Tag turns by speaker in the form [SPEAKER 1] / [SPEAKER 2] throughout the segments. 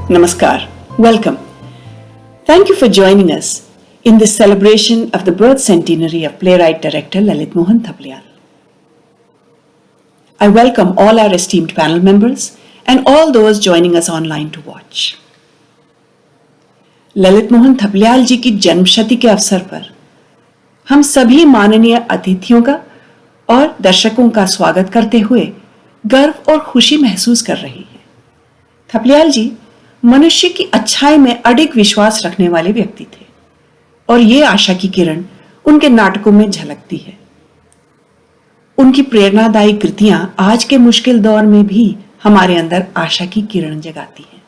[SPEAKER 1] Namaskar. Welcome. Thank you for joining us in this celebration of the birth centenary of playwright director Lalit Mohan Thapliyal. I welcome all our esteemed panel members and all those joining us online to watch. Lalit Mohan Thapliyal जी की जन्मशती के अवसर पर हम सभी माननीय अतिथियों का और दर्शकों का स्वागत करते हुए गर्व और खुशी महसूस कर रही है। थपलियाल जी मनुष्य की अच्छाई में अडिग विश्वास रखने वाले व्यक्ति थे और ये आशा की किरण उनके नाटकों में झलकती है। उनकी प्रेरणादायी कृतियां आज के मुश्किल दौर में भी हमारे अंदर आशा की किरण जगाती हैं।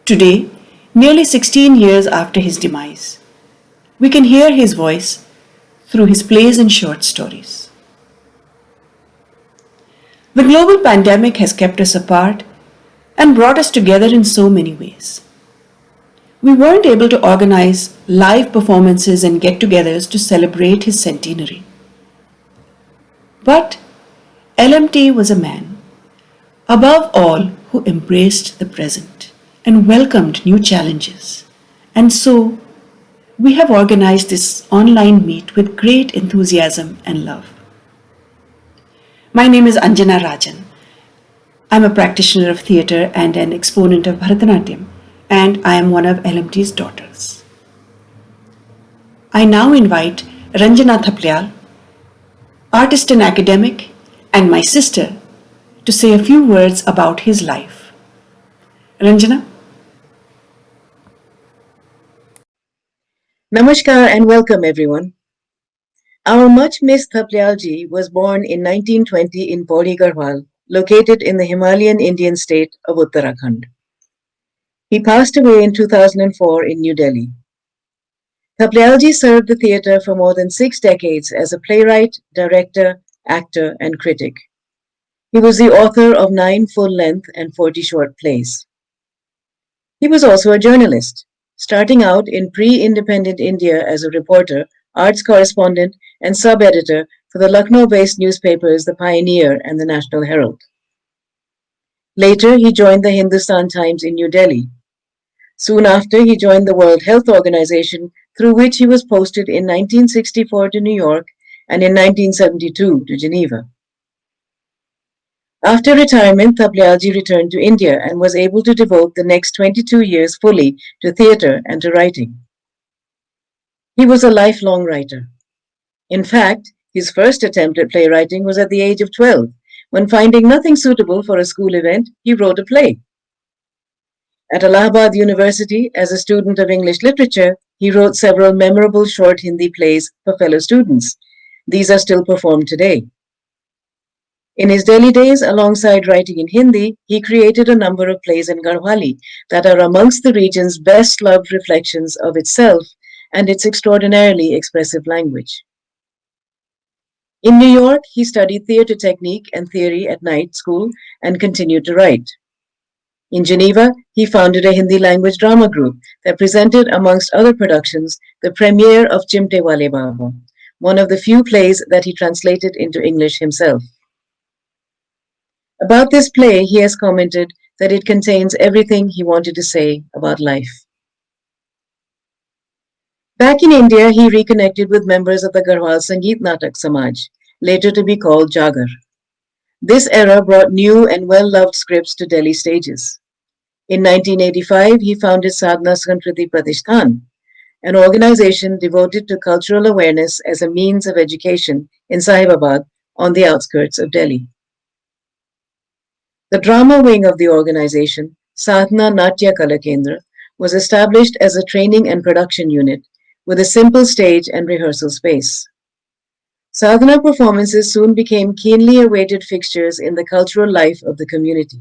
[SPEAKER 1] Today, nearly 16 years after his demise, we can hear his voice through his plays and short stories. The global pandemic has kept us apart and brought us together in so many ways. We weren't able to organize live performances and get-togethers to celebrate his centenary. But LMT was a man, above all, who embraced the present and welcomed new challenges. And so, we have organized this online meet with great enthusiasm and love. My name is Anjana Rajan. I'm a practitioner of theatre and an exponent of Bharatanatyam, and I am one of LMT's daughters. I now invite Ranjana Thapliyal, artist and academic, and my sister, to say a few words about his life. Ranjana?
[SPEAKER 2] Namaskar and welcome everyone. Our much missed Thapliyal ji was born in 1920 in Pauri Garhwal, located in the Himalayan Indian state of Uttarakhand. He passed away in 2004 in New Delhi. Thapliyal ji served the theatre for more than 6 decades as a playwright, director, actor, and critic. He was the author of 9 full-length and 40 short plays. He was also a journalist, starting out in pre-independent India as a reporter, arts correspondent, and sub-editor for the Lucknow-based newspapers The Pioneer and the National Herald. Later, he joined the Hindustan Times in New Delhi. Soon after, he joined the World Health Organization, through which he was posted in 1964 to New York and in 1972 to Geneva. After retirement, Thapliyal ji returned to India and was able to devote the next 22 years fully to theatre and to writing. He was a lifelong writer. In fact, his first attempt at playwriting was at the age of 12, when finding nothing suitable for a school event, he wrote a play. At Allahabad University, as a student of English literature, he wrote several memorable short Hindi plays for fellow students. These are still performed today. In his Delhi days, alongside writing in Hindi, he created a number of plays in Garhwali that are amongst the region's best-loved reflections of itself and its extraordinarily expressive language. In New York, he studied theatre technique and theory at night school and continued to write. In Geneva, he founded a Hindi language drama group that presented, amongst other productions, the premiere of Chimte Wale Baba, one of the few plays that he translated into English himself. About this play, he has commented that it contains everything he wanted to say about life. Back in India, he reconnected with members of the Garhwal Sangeet Natak Samaj, later to be called Jagar. This era brought new and well-loved scripts to Delhi stages. In 1985, he founded Sadhana Sanskriti Pratishthan, an organization devoted to cultural awareness as a means of education in Sahibabad on the outskirts of Delhi. The drama wing of the organization, Sadhana Natya Kala Kendra, was established as a training and production unit with a simple stage and rehearsal space. Sadhana performances soon became keenly awaited fixtures in the cultural life of the community.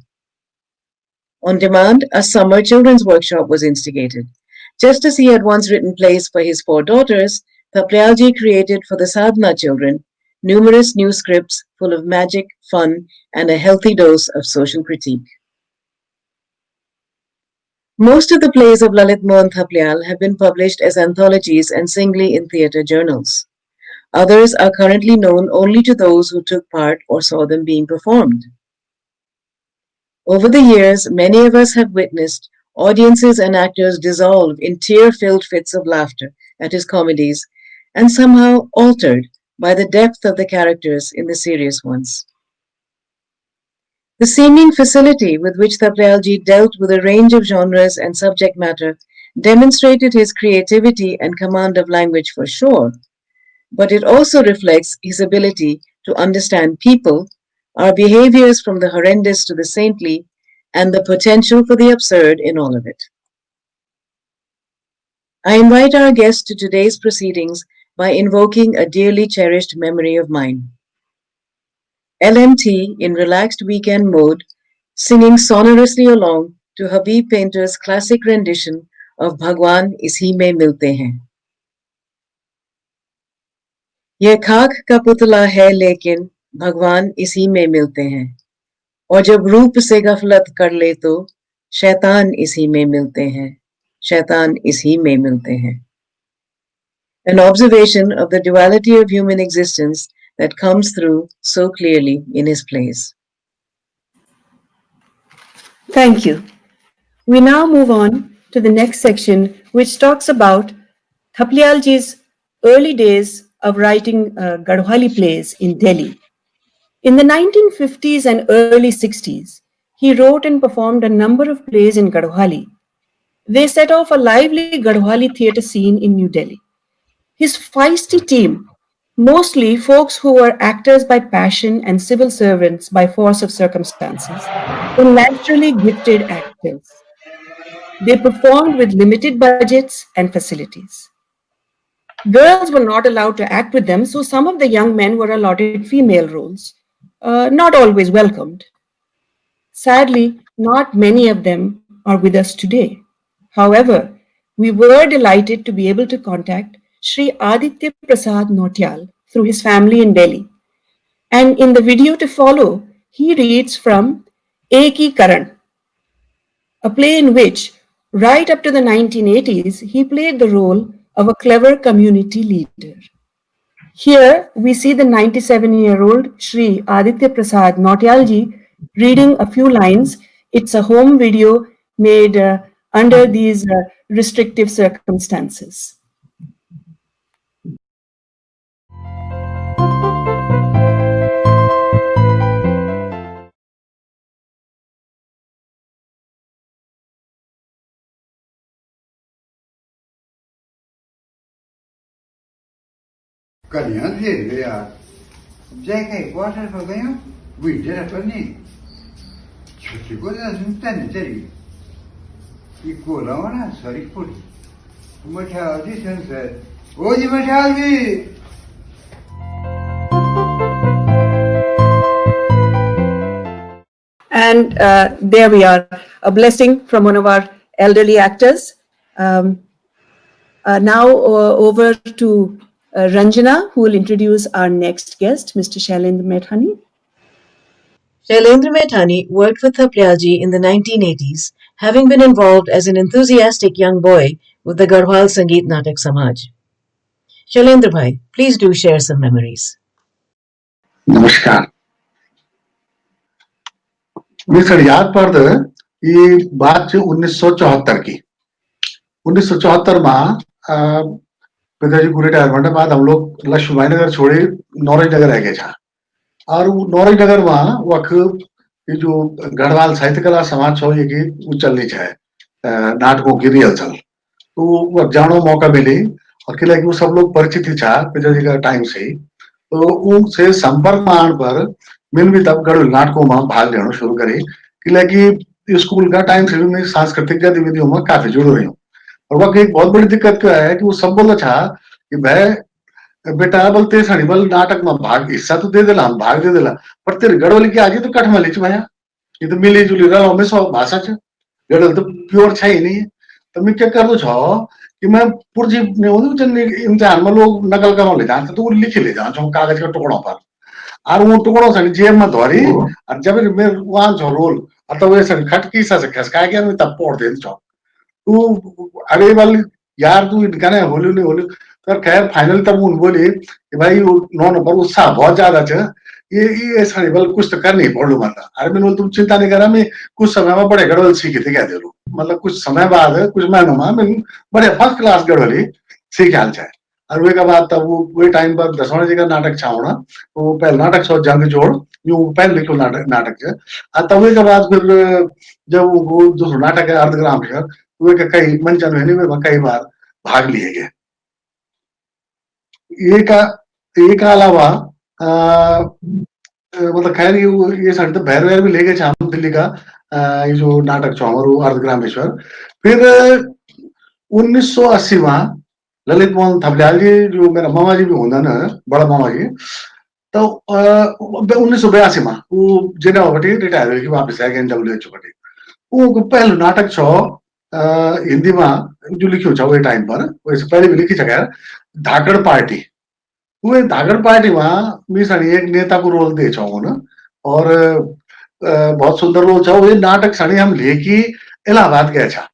[SPEAKER 2] On demand, a summer children's workshop was instigated. Just as he had once written plays for his 4 daughters, Thapliyal ji created for the Sadhana children numerous new scripts full of magic, fun, and a healthy dose of social critique. Most of the plays of Lalit Mohan Thapliyal have been published as anthologies and singly in theatre journals. Others are currently known only to those who took part or saw them being performed. Over the years, many of us have witnessed audiences and actors dissolve in tear-filled fits of laughter at his comedies and somehow altered by the depth of the characters in the serious ones. The seeming facility with which Taprayalji dealt with a range of genres and subject matter demonstrated his creativity and command of language for sure, but it also reflects his ability to understand people, our behaviors from the horrendous to the saintly, and the potential for the absurd in all of it. I invite our guest to today's proceedings by invoking a dearly cherished memory of mine. LMT in relaxed weekend mode, singing sonorously along to Habib Painter's classic rendition of Bhagwan Ishi Mein Milte Hain. यह खाक का पुतला है लेकिन भगवान इसी में मिलते हैं और जब रूप से गफलत कर ले तो शैतान इसी में मिलते हैं शैतान इसी में मिलते हैं An observation of the duality of human existence that comes through so clearly in his plays.
[SPEAKER 1] Thank you. We now move on to the next section, which talks about Thapliyalji's early days of writing Garhwali plays in Delhi. In the 1950s and early 60s, he wrote and performed a number of plays in Garhwali. They set off a lively Garhwali theatre scene in New Delhi. His feisty team, mostly folks who were actors by passion and civil servants by force of circumstances, were naturally gifted actors. They performed with limited budgets and facilities. Girls were not allowed to act with them, so some of the young men were allotted female roles, not always welcomed. Sadly, not many of them are with us today. However, we were delighted to be able to contact Sri Aditya Prasad Notyal through his family in Delhi. And in the video to follow, he reads from Eki Karan, a play in which, right up to the 1980s, he played the role of a clever community leader. Here we see the 97-year-old Sri Aditya Prasad Notyalji reading a few lines. It's a home video made under these restrictive circumstances.
[SPEAKER 3] Cần nhớ gì vậy à? Dạy cái quá thật phải không? Vì thế là tuần này, chỉ có là chúng ta để chơi. Cái cô đó là sợ đi phun. Mà theo đi xem sẽ, ôi gì mà theo gì?
[SPEAKER 1] And there we are, a blessing from one of our elderly actors. Now over to Ranjana, who will introduce our next guest, Mr. Shailendra Methani.
[SPEAKER 2] Shailendra Methani worked with Thapliyalji in the 1980s, having been involved as an enthusiastic young boy with the Garhwal Sangeet Natak Samaj. Shailendra bhai, please do share some memories.
[SPEAKER 4] नमस्कार मी sir याद पड़ ये बात 1974 की 1974 में पिताजी को retirement के बाद हम लोग लक्ष्मीबाई नगर छोड़े नौरज नगर रह गए था और वो नौरज नगर में वक्त ये जो गढ़वाल साहित्य कला समाज हो ये की वो चलनी है नाटकों की रिहर्सल तो वो जानो मौका मिले और किला कि वो सब लोग परिचित ही था पिताजी का टाइम से तो उनसे संपर्क में आने पर मैंने भी तब गढ़वाल नाटकों में भाग लेना शुरू करे किला कि स्कूल का टाइम से भी मैं सांस्कृतिक गतिविधियों में काफी जुड़ रही हूँ और वक्त एक बहुत बड़ी दिक्कत क्या है कि वो सब बोला था कि भाई बेटा बोलते सनी बल नाटक में भाग हिस्सा तो दे देला हम भाग दे देला पर तेरे गढ़वाली की आज तो कठमली च भैया ये तो मिली जुली रहा में सब भाषा च गढ़वाल तो प्योर छा ही नहीं तो मैं क्या कर दो छो कि मैं पुरजी ने वो जन इम्तिहान में लोग नकल करने ले जाते तो वो लिख ले जाओ कागज का टुकड़ों पर और वो टुकड़ों से जेब में धोरी और जब मैं वहां जो रोल तो वैसे खटकी से खसका गया मैं तब पोड़ दे छो तो अरे वाली यार तू इनका नहीं होली नहीं होली। तो खैर फाइनल तब उन बोली कि भाई नौ नंबर उत्साह बहुत ज्यादा छ, ये सारी बल कुछ तो कर नहीं पड़ू मतलब। अरे मैंने बोला तुम चिंता नहीं करा, मैं कुछ समय में बड़े गड़बड़ सीखी थी क्या दे लू, मतलब कुछ समय बाद कुछ महीनों में मैं बड़े फर्स्ट क्लास गड़बड़ी सीख हाल चाहे। और वे का बाद तब वो टाइम पर दसवां जी का नाटक छावना, तो वो पहले नाटक सो जंग जोड़ यूं पहले लिखो नाटक नाटक छ। तब वे के बाद फिर जब वो दूसरा नाटक है अर्धग्राम शहर, वे के कई मंचन है कई बार भाग लिए गए। ये का ये का अलावा मतलब खैर ये साढ़े तो भैर वैर भी ले गए थे हम दिल्ली का ये जो नाटक छो हमारो अर्धग्रामेश्वर। फिर 1980 में ललित मोहन थपलियाल जी जो मेरा मामा जी भी होंगे ना, बड़ा मामा जी, तो 1982 में वो जेनेवा बटी रिटायर हुई वापस आ गए NWH बटी। वो पहलो नाटक छो हिंदी में जो लिखियो छो वो टाइम पर, वैसे पहले भी लिखी जगह धाकड़ पार्टी। वो धाकड़ पार्टी में मी एक नेता को रोल दे छो ना, और बहुत सुंदर रोल छो। वो नाटक सणी हम लेके इलाहाबाद गए छा,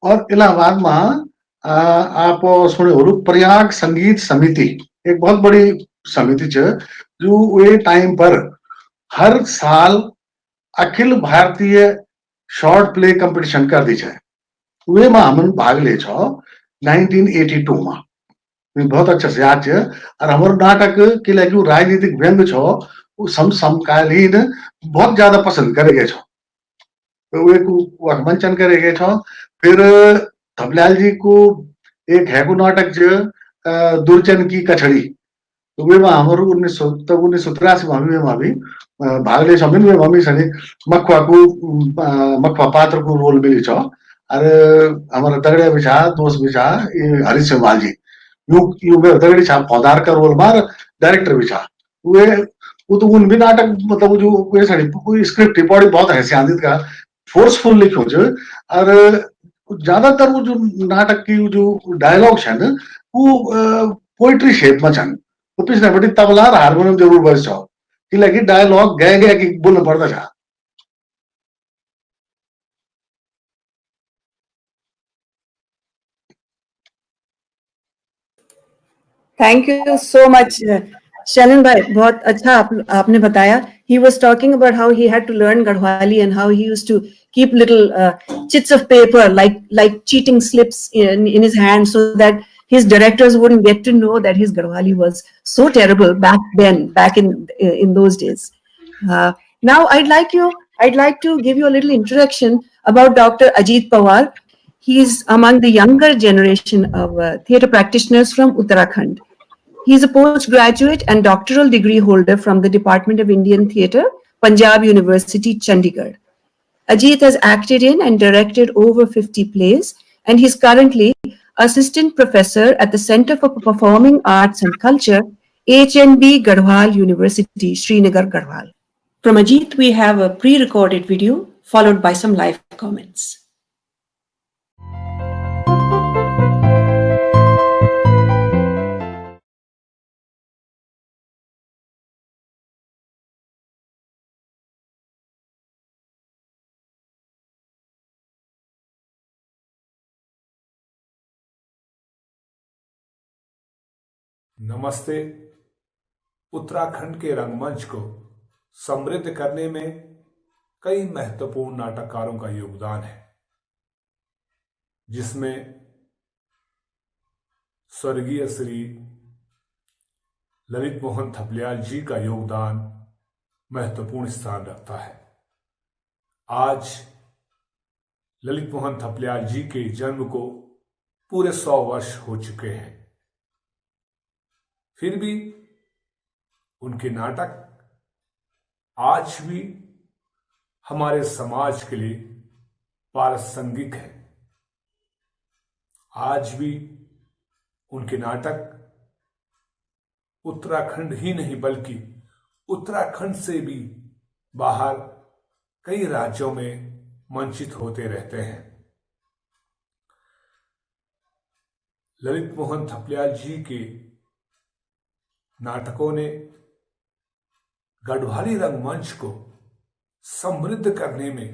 [SPEAKER 4] और इलाहाबाद में आप सुने हो प्रयाग संगीत समिति, एक बहुत बड़ी समिति छ जो वे टाइम पर हर साल Akhil Bharatiya short play competition कर दी है। वे में हमन भाग ले छो 1982 में, बहुत अच्छा से याद है। और हमारे नाटक के लिए राजनीतिक व्यंग छो वो समकालीन बहुत ज्यादा पसंद करे गए छो, तो वे को मंचन करे गए छो। फिर धमलाल जी को एक है को नाटक दुर्जन की कछड़ी, तो वे हमारो 1983 में भी भाग ले छो। वे मम्मी सने मखवा को मखवा पात्र को रोल मिली छो। और हमारा दगड़िया भी छा, दोस्त भी छा, ये हरीश सेमवाल जी, यू मेरे दगड़ी छा पौधार का रोल मार डायरेक्टर भी छा। वे वो तो उन भी नाटक मतलब जो वे साड़ी स्क्रिप्ट पढ़ी बहुत हैसियत का फोर्सफुल लिखो जो। और ज्यादातर वो जो नाटक की जो डायलॉग है ना वो पोइट्री शेप में छन, तो पिछले बटी तबला और हारमोनियम जरूर बज जाओ कि लगी डायलॉग गए गए कि बोलना पड़ता था।
[SPEAKER 1] Thank you so much, Shannon bhai. बहुत अच्छा आपने बताया. He was talking about how he had to learn Garhwali and how he used to keep little chits of paper like cheating slips in his hand so that his directors wouldn't get to know that his Garhwali was so terrible back in those days. Now I'd like to give you a little introduction about Dr. Ajit Pawar. He is among the younger generation of theatre practitioners from Uttarakhand. He is a postgraduate and doctoral degree holder from the Department of Indian Theatre, Punjab University, Chandigarh. Ajit has acted in and directed over 50 plays, and he is currently assistant professor at the Center for Performing Arts and Culture, HNB Garhwal University, Srinagar, Garhwal. From Ajit, we have a pre-recorded video followed by some live comments.
[SPEAKER 5] नमस्ते। उत्तराखंड के रंगमंच को समृद्ध करने में कई महत्वपूर्ण नाटककारों का योगदान है, जिसमें स्वर्गीय श्री ललित मोहन थपलियाल जी का योगदान महत्वपूर्ण स्थान रखता है। आज ललित मोहन थपलियाल जी के जन्म को पूरे 100 वर्ष हो चुके हैं, फिर भी उनके नाटक आज भी हमारे समाज के लिए प्रासंगिक है। आज भी उनके नाटक उत्तराखंड ही नहीं बल्कि उत्तराखंड से भी बाहर कई राज्यों में मंचित होते रहते हैं। ललित मोहन थपलियाल जी के नाटकों ने गढ़वाली रंगमंच को समृद्ध करने में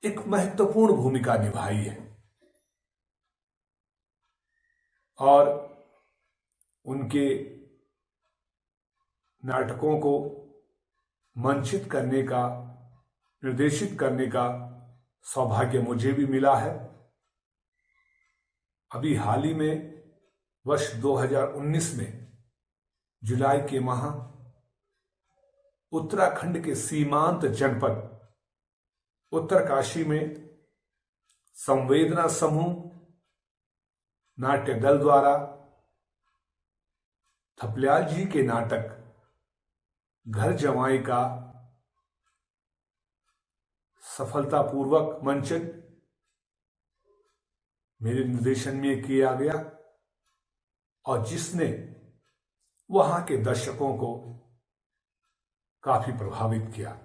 [SPEAKER 5] एक महत्वपूर्ण भूमिका निभाई है। और उनके नाटकों को मंचित करने का, निर्देशित करने का सौभाग्य मुझे भी मिला है। अभी हाल ही में वर्ष 2019 में जुलाई के माह उत्तराखंड के सीमांत जनपद उत्तरकाशी में संवेदना समूह नाट्य दल द्वारा थपलियाल जी के नाटक घर जमाई का सफलतापूर्वक मंचन मेरे निर्देशन में किया गया और जिसने वहां के दर्शकों को काफी प्रभावित किया।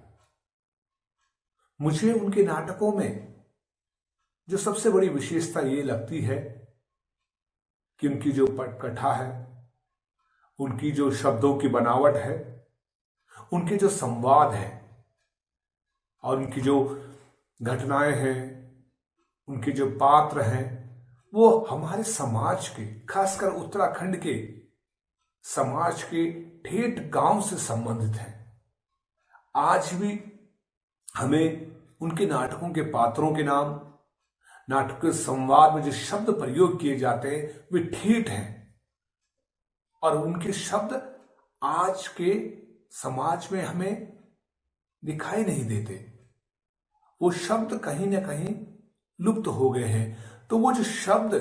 [SPEAKER 5] मुझे उनके नाटकों में जो सबसे बड़ी विशेषता ये लगती है कि उनकी जो पटकथा है, उनकी जो शब्दों की बनावट है, उनके जो संवाद है और उनकी जो घटनाएं हैं, उनके जो पात्र हैं, वो हमारे समाज के, खासकर उत्तराखंड के समाज के ठेठ गांव से संबंधित हैं। आज भी हमें उनके नाटकों के पात्रों के नाम, नाटक के संवाद में जो शब्द प्रयोग किए जाते हैं वे ठेठ हैं और उनके शब्द आज के समाज में हमें दिखाई नहीं देते। वो शब्द कहीं ना कहीं लुप्त हो गए हैं। तो वो जो शब्द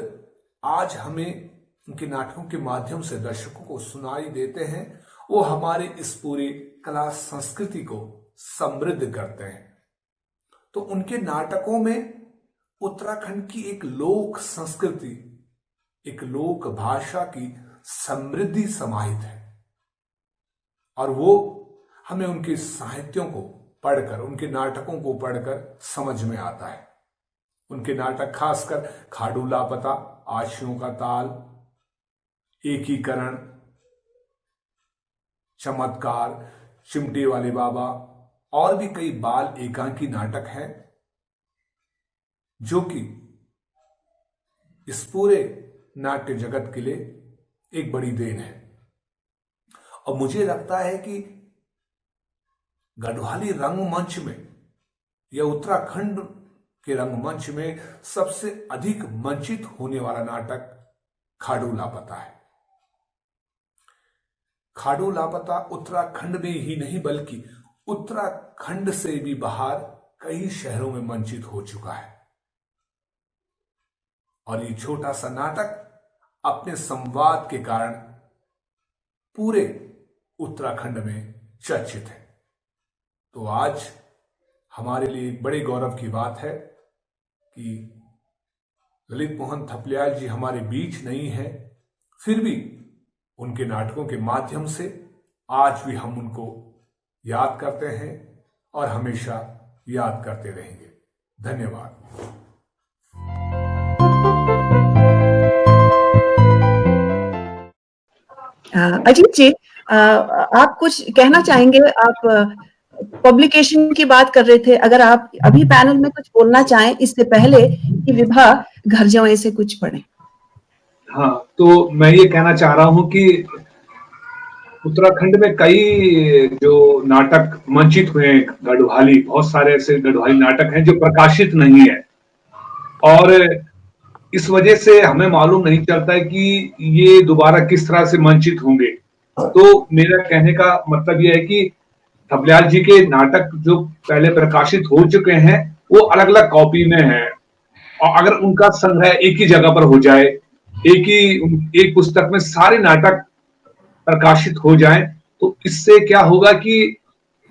[SPEAKER 5] आज हमें उनके नाटकों के माध्यम से दर्शकों को सुनाई देते हैं, वो हमारे इस पूरी कला संस्कृति को समृद्ध करते हैं। तो उनके नाटकों में उत्तराखंड की एक लोक संस्कृति, एक लोक भाषा की समृद्धि समाहित है और वो हमें उनके साहित्यों को पढ़कर, उनके नाटकों को पढ़कर समझ में आता है। उनके नाटक खासकर खाडू लापता, आशियों का ताल, एकीकरण, चमत्कार, चिमटे वाले बाबा और भी कई बाल एकांकी नाटक हैं जो कि इस पूरे नाट्य जगत के लिए एक बड़ी देन है। और मुझे लगता है कि गढ़वाली रंगमंच में या उत्तराखंड के रंगमंच में सबसे अधिक मंचित होने वाला नाटक खाडू लापता है। खाडू लापता उत्तराखंड में ही नहीं बल्कि उत्तराखंड से भी बाहर कई शहरों में मंचित हो चुका है और ये छोटा सा नाटक अपने संवाद के कारण पूरे उत्तराखंड में चर्चित है। तो आज हमारे लिए एक बड़े गौरव की बात है कि ललित मोहन थपलियाल जी हमारे बीच नहीं है, फिर भी उनके नाटकों के माध्यम से आज भी हम उनको याद करते हैं और हमेशा याद करते रहेंगे। धन्यवाद।
[SPEAKER 1] अजीत जी, आप कुछ कहना चाहेंगे? आप पब्लिकेशन की बात कर रहे थे, अगर आप अभी पैनल में कुछ बोलना चाहें इससे पहले कि विभा घर जमाई से कुछ पढ़े।
[SPEAKER 6] हाँ, तो मैं ये कहना चाह रहा हूँ कि उत्तराखंड में कई जो नाटक मंचित हुए हैं, गढ़वाली, बहुत सारे ऐसे गढ़वाली नाटक हैं जो प्रकाशित नहीं है और इस वजह से हमें मालूम नहीं चलता है कि ये दोबारा किस तरह से मंचित होंगे। तो मेरा कहने का मतलब यह है कि थपलियाल जी के नाटक जो पहले प्रकाशित हो चुके हैं वो अलग अलग कॉपी में हैं और अगर उनका संग्रह एक ही जगह पर हो जाए, एक पुस्तक में सारे नाटक प्रकाशित हो जाएं, तो इससे क्या होगा कि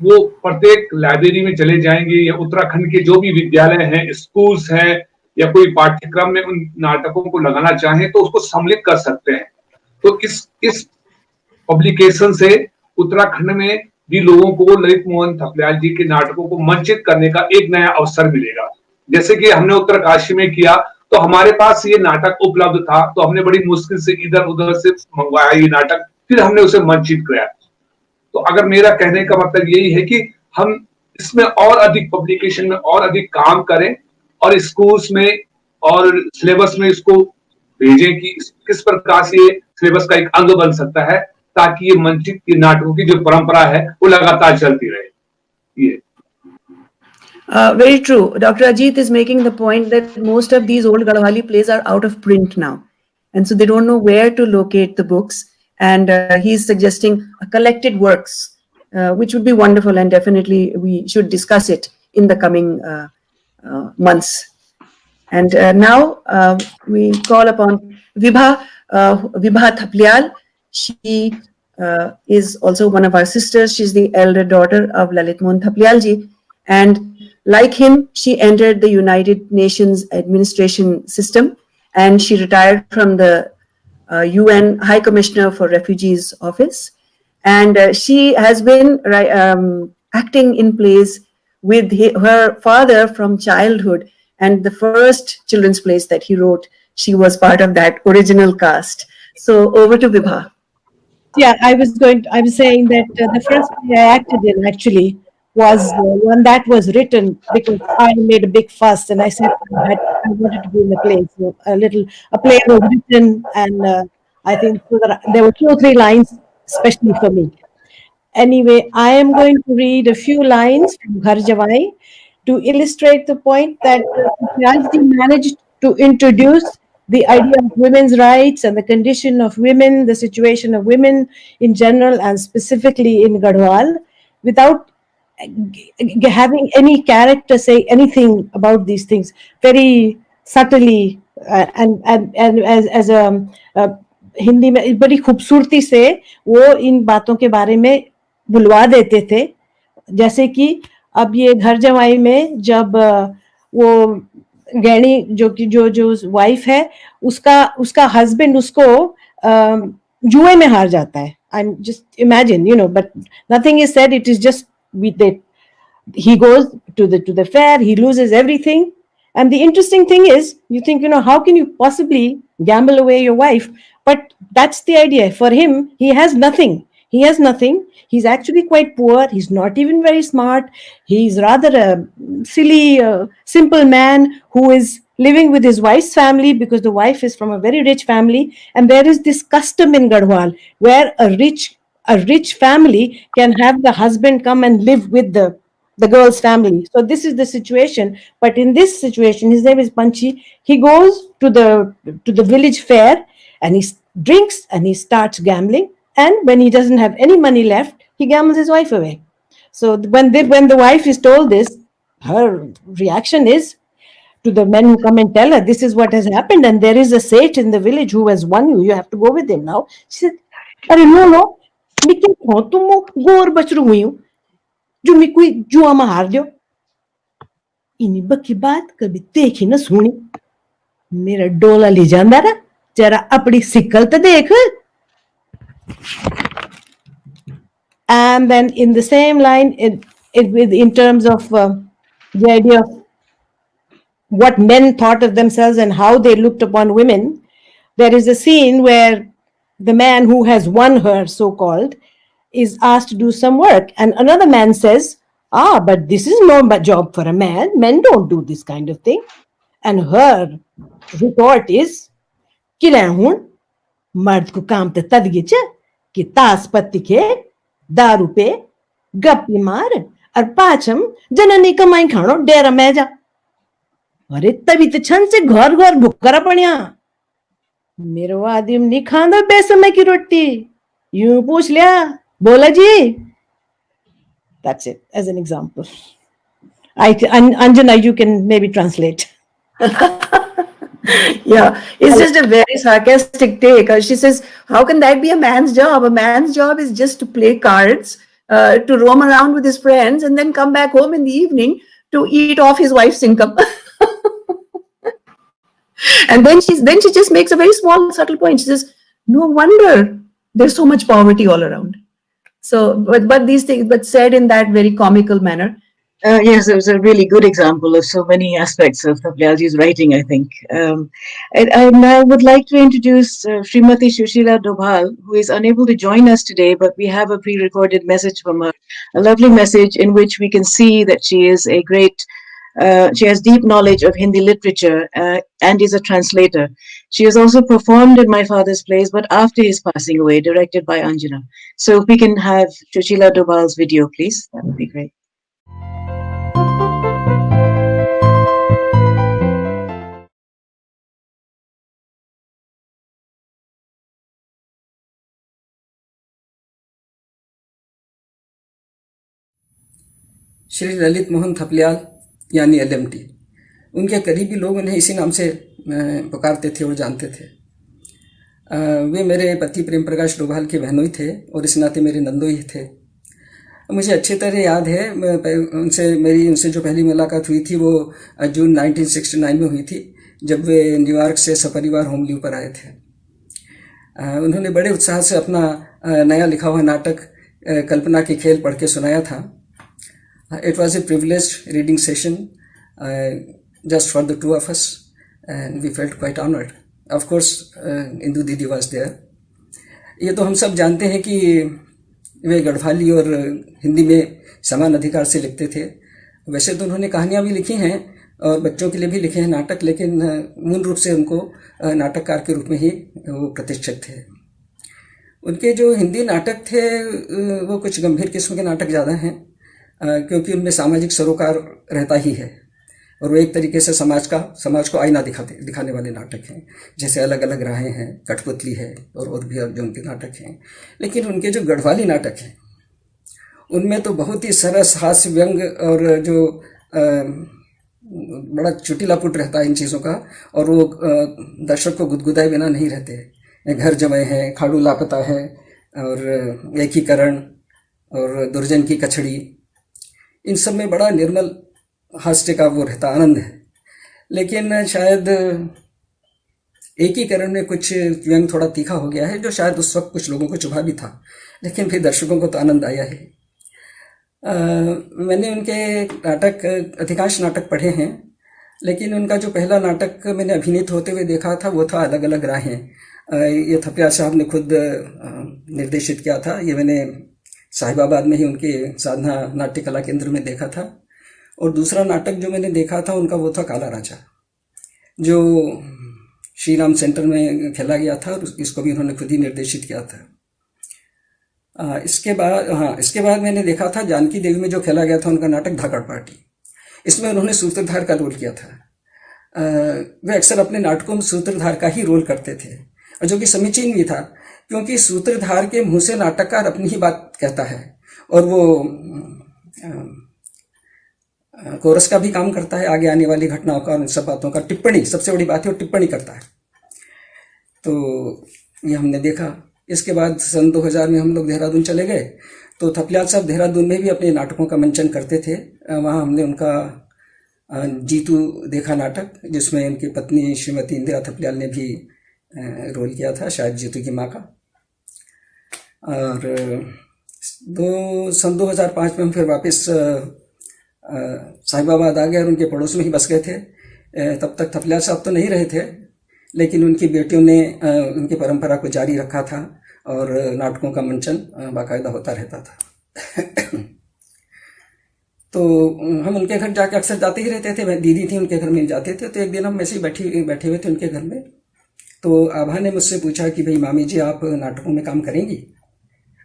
[SPEAKER 6] वो प्रत्येक लाइब्रेरी में चले जाएंगे या उत्तराखंड के जो भी विद्यालय हैं, स्कूल्स हैं या कोई पाठ्यक्रम में उन नाटकों को लगाना चाहें तो उसको सम्मिलित कर सकते हैं। तो इस पब्लिकेशन से उत्तराखंड में भी लोगों को ललित मोहन थपलियाल जी के नाटकों को मंचित करने का एक नया अवसर मिलेगा। जैसे कि हमने उत्तरकाशी में किया तो हमारे पास ये नाटक उपलब्ध था, तो हमने बड़ी मुश्किल से इधर उधर से मंगवाया ये नाटक, फिर हमने उसे मंचित किया। तो अगर मेरा कहने का मतलब यही है कि हम इसमें और अधिक पब्लिकेशन में और अधिक काम करें और स्कूल्स में और सिलेबस में इसको भेजें कि किस प्रकार से ये सिलेबस का एक अंग बन सकता है, ताकि ये मंचित की नाटकों की जो परंपरा है वो लगातार चलती रहे। ये
[SPEAKER 1] Very true. Dr. Ajit is making the point that most of these old Gadwali plays are out of print now. And so they don't know where to locate the books. And he's suggesting collected works, which would be wonderful. And definitely we should discuss it in the coming months. And now we call upon Vibha Thaplial. She is also one of our sisters. She's the elder daughter of Lalit Mohan Thaplial ji. And like him, she entered the United Nations administration system, and she retired from the UN High Commissioner for Refugees office. And she has been acting in plays with her father from childhood. And the first children's plays that he wrote, she was part of that original cast. So over to Vibha.
[SPEAKER 7] Yeah, I was saying that the first play I acted in actually was one that was written because I made a big fuss and I said I wanted to be in the play. So a play was written, and I think so that there were 2 or 3 lines especially for me. Anyway, I am going to read a few lines from Ghar Jawai to illustrate the point that Rajdi managed to introduce the idea of women's rights and the condition of women, the situation of women in general and specifically in Garhwal, without having any character say anything about these things, very subtly and as a Hindi में बड़ी खूबसूरती से वो इन बातों के बारे में बुलवा देते थे। जैसे कि अब ये घर जवाई में जब वो गैनी जो वाइफ है उसका हस्बैंड उसको जुए में हार जाता है। I'm just imagine, but nothing is said. It is just he goes to the fair, he loses everything. And the interesting thing is, you think, how can you possibly gamble away your wife? But that's the idea. For him, he has nothing. He has nothing. He's actually quite poor. He's not even very smart. He's rather a silly, simple man who is living with his wife's family because the wife is from a very rich family. And there is this custom in Garhwal where a rich family can have the husband come and live with the girl's family. So this is the situation. But in this situation, his name is Panchi. He goes to the village fair and he drinks and he starts gambling. And when he doesn't have any money left, he gambles his wife away. So when the wife is told this, her reaction is to the men who come and tell her, this is what has happened. And there is a sage in the village who has won you. You have to go with him now. She said, no, गोर बचरू हुई हूं जो मैं कोई जुआ में हार दियो। इन्हीं बकी बात कभी देखी ना सुनी। मेरा डोला ले जांदा रहा, जरा अपनी सिकल तो देख। And then in the same line, in terms of the idea of what men thought of themselves and how they looked upon women, there is a scene where the man who has won her, so-called, is asked to do some work. And another man says, but this is no job for a man. Men don't do this kind of thing. And her retort is, मर्द को काम ते तद गिच कि तास पत्ती के दारू पे गप्पी मार और पाचम जननी कमाई खानो डेरा में जा। अरे तभी तो छन से घर घर भुक्करा पड़िया। मेरो आदिम नहीं खांदा बेसमय की रोटी। यूं पूछ लिया, बोला जी। That's it as an example. Anjana, you can maybe translate.
[SPEAKER 1] Yeah, it's just a very sarcastic take. She says, how can that be a man's job? A man's job is just to play cards, to roam around with his friends, and then come back home in the evening to eat off his wife's income. And then she just makes a very small, subtle point. She says, no wonder there's so much poverty all around. So, but these things, but said in that very comical manner.
[SPEAKER 2] Yes, it was a really good example of so many aspects of Thaplialji's writing, I think. I now would like to introduce Srimati Shushila Dobhal, who is unable to join us today, but we have a pre-recorded message from her, a lovely message in which we can see that she is a great She has deep knowledge of Hindi literature and is a translator. She has also performed in my father's plays, but after his passing away, directed by Anjana. So if we can have Shushila Dobal's video, please, that would be great.
[SPEAKER 8] Shri Lalit Mohan Thapliyal यानी LMT। उनके करीबी लोग उन्हें इसी नाम से पुकारते थे और जानते थे। वे मेरे पति प्रेम प्रकाश डोभाल के बहनोई थे और इस नाते मेरे नंदोई थे। मुझे अच्छी तरह याद है उनसे जो पहली मुलाकात हुई थी वो जून 1969 में हुई थी, जब वे न्यूयॉर्क से सपरिवार होम लीव पर आए थे। उन्होंने बड़े उत्साह से अपना नया लिखा हुआ नाटक कल्पना की खेल पढ़ के सुनाया था। It was a privileged reading session just for the two of us, and we felt quite honored. Of course, Indu Didi was there. ये तो हम सब जानते हैं कि वे गढ़वाली और हिंदी में समान अधिकार से लिखते थे। वैसे तो उन्होंने कहानियाँ भी लिखी हैं और बच्चों के लिए भी लिखे हैं नाटक, लेकिन मूल रूप से उनको नाटककार के रूप में ही वो प्रतिष्ठित थे। उनके जो हिंदी नाटक थे वो कुछ गंभीर किस्म के नाटक ज़्यादा हैं, क्योंकि उनमें सामाजिक सरोकार रहता ही है और वो एक तरीके से समाज को आईना दिखाने वाले नाटक हैं। जैसे अलग अलग राहें हैं, कठपुतली है और भी जो उनके नाटक हैं। लेकिन उनके जो गढ़वाली नाटक हैं उनमें तो बहुत ही सरस हास्य व्यंग और जो बड़ा चुटिलापुट रहता है इन चीज़ों का, और वो दर्शक को गुदगुदाए बिना नहीं रहते। घर जमाए हैं, खाड़ू लापता है और एकीकरण और दुर्जन की कछड़ी, इन सब में बड़ा निर्मल हास्य का वो रहता आनंद है। लेकिन शायद एकीकरण में कुछ व्यंग थोड़ा तीखा हो गया है, जो शायद उस वक्त कुछ लोगों को चुभा भी था, लेकिन फिर दर्शकों को तो आनंद आया है। मैंने उनके अधिकांश नाटक पढ़े हैं, लेकिन उनका जो पहला नाटक मैंने अभिनीत होते हुए देखा था वो था अलग अलग राहें। ये थपलियाल साहब ने खुद निर्देशित किया था। ये मैंने साहिबाबाद में ही उनके साधना नाट्य कला केंद्र में देखा था। और दूसरा नाटक जो मैंने देखा था उनका वो था काला राजा, जो श्री राम सेंटर में खेला गया था और इसको भी उन्होंने खुद ही निर्देशित किया था। इसके बाद मैंने देखा था जानकी देवी में जो खेला गया था उनका नाटक धाकड़ पार्टी। इसमें उन्होंने सूत्रधार का रोल किया था। वे अक्सर अपने नाटकों में सूत्रधार का ही रोल करते थे, और जो कि समीचीन भी था, क्योंकि सूत्रधार के मुंह से नाटककार अपनी ही बात कहता है और वो कोरस का भी काम करता है, आगे आने वाली घटनाओं का और उन सब बातों का टिप्पणी, सबसे बड़ी बात है वो टिप्पणी करता है। तो ये हमने देखा। इसके बाद सन 2000 में हम लोग देहरादून चले गए, तो थपलियाल साहब देहरादून में भी अपने नाटकों का मंचन करते थे। वहाँ हमने उनका जीतू देखा नाटक, जिसमें उनकी पत्नी श्रीमती इंदिरा थपलियाल ने भी रोल किया था, शायद जीतू की माँ का। और सन 2005 में हम फिर वापस साहिबाबाद आ गए और उनके पड़ोस में ही बस गए थे। तब तक थपलियाल साहब तो नहीं रहे थे, लेकिन उनकी बेटियों ने उनकी परंपरा को जारी रखा था और नाटकों का मंचन बाकायदा होता रहता था। तो हम उनके घर जाके अक्सर जाते ही रहते थे। दीदी थी, उनके घर में जाते थे। तो एक दिन हम ऐसे ही बैठे हुए थे उनके घर में, तो आभा ने मुझसे पूछा कि भाई मामी जी आप नाटकों में काम करेंगी?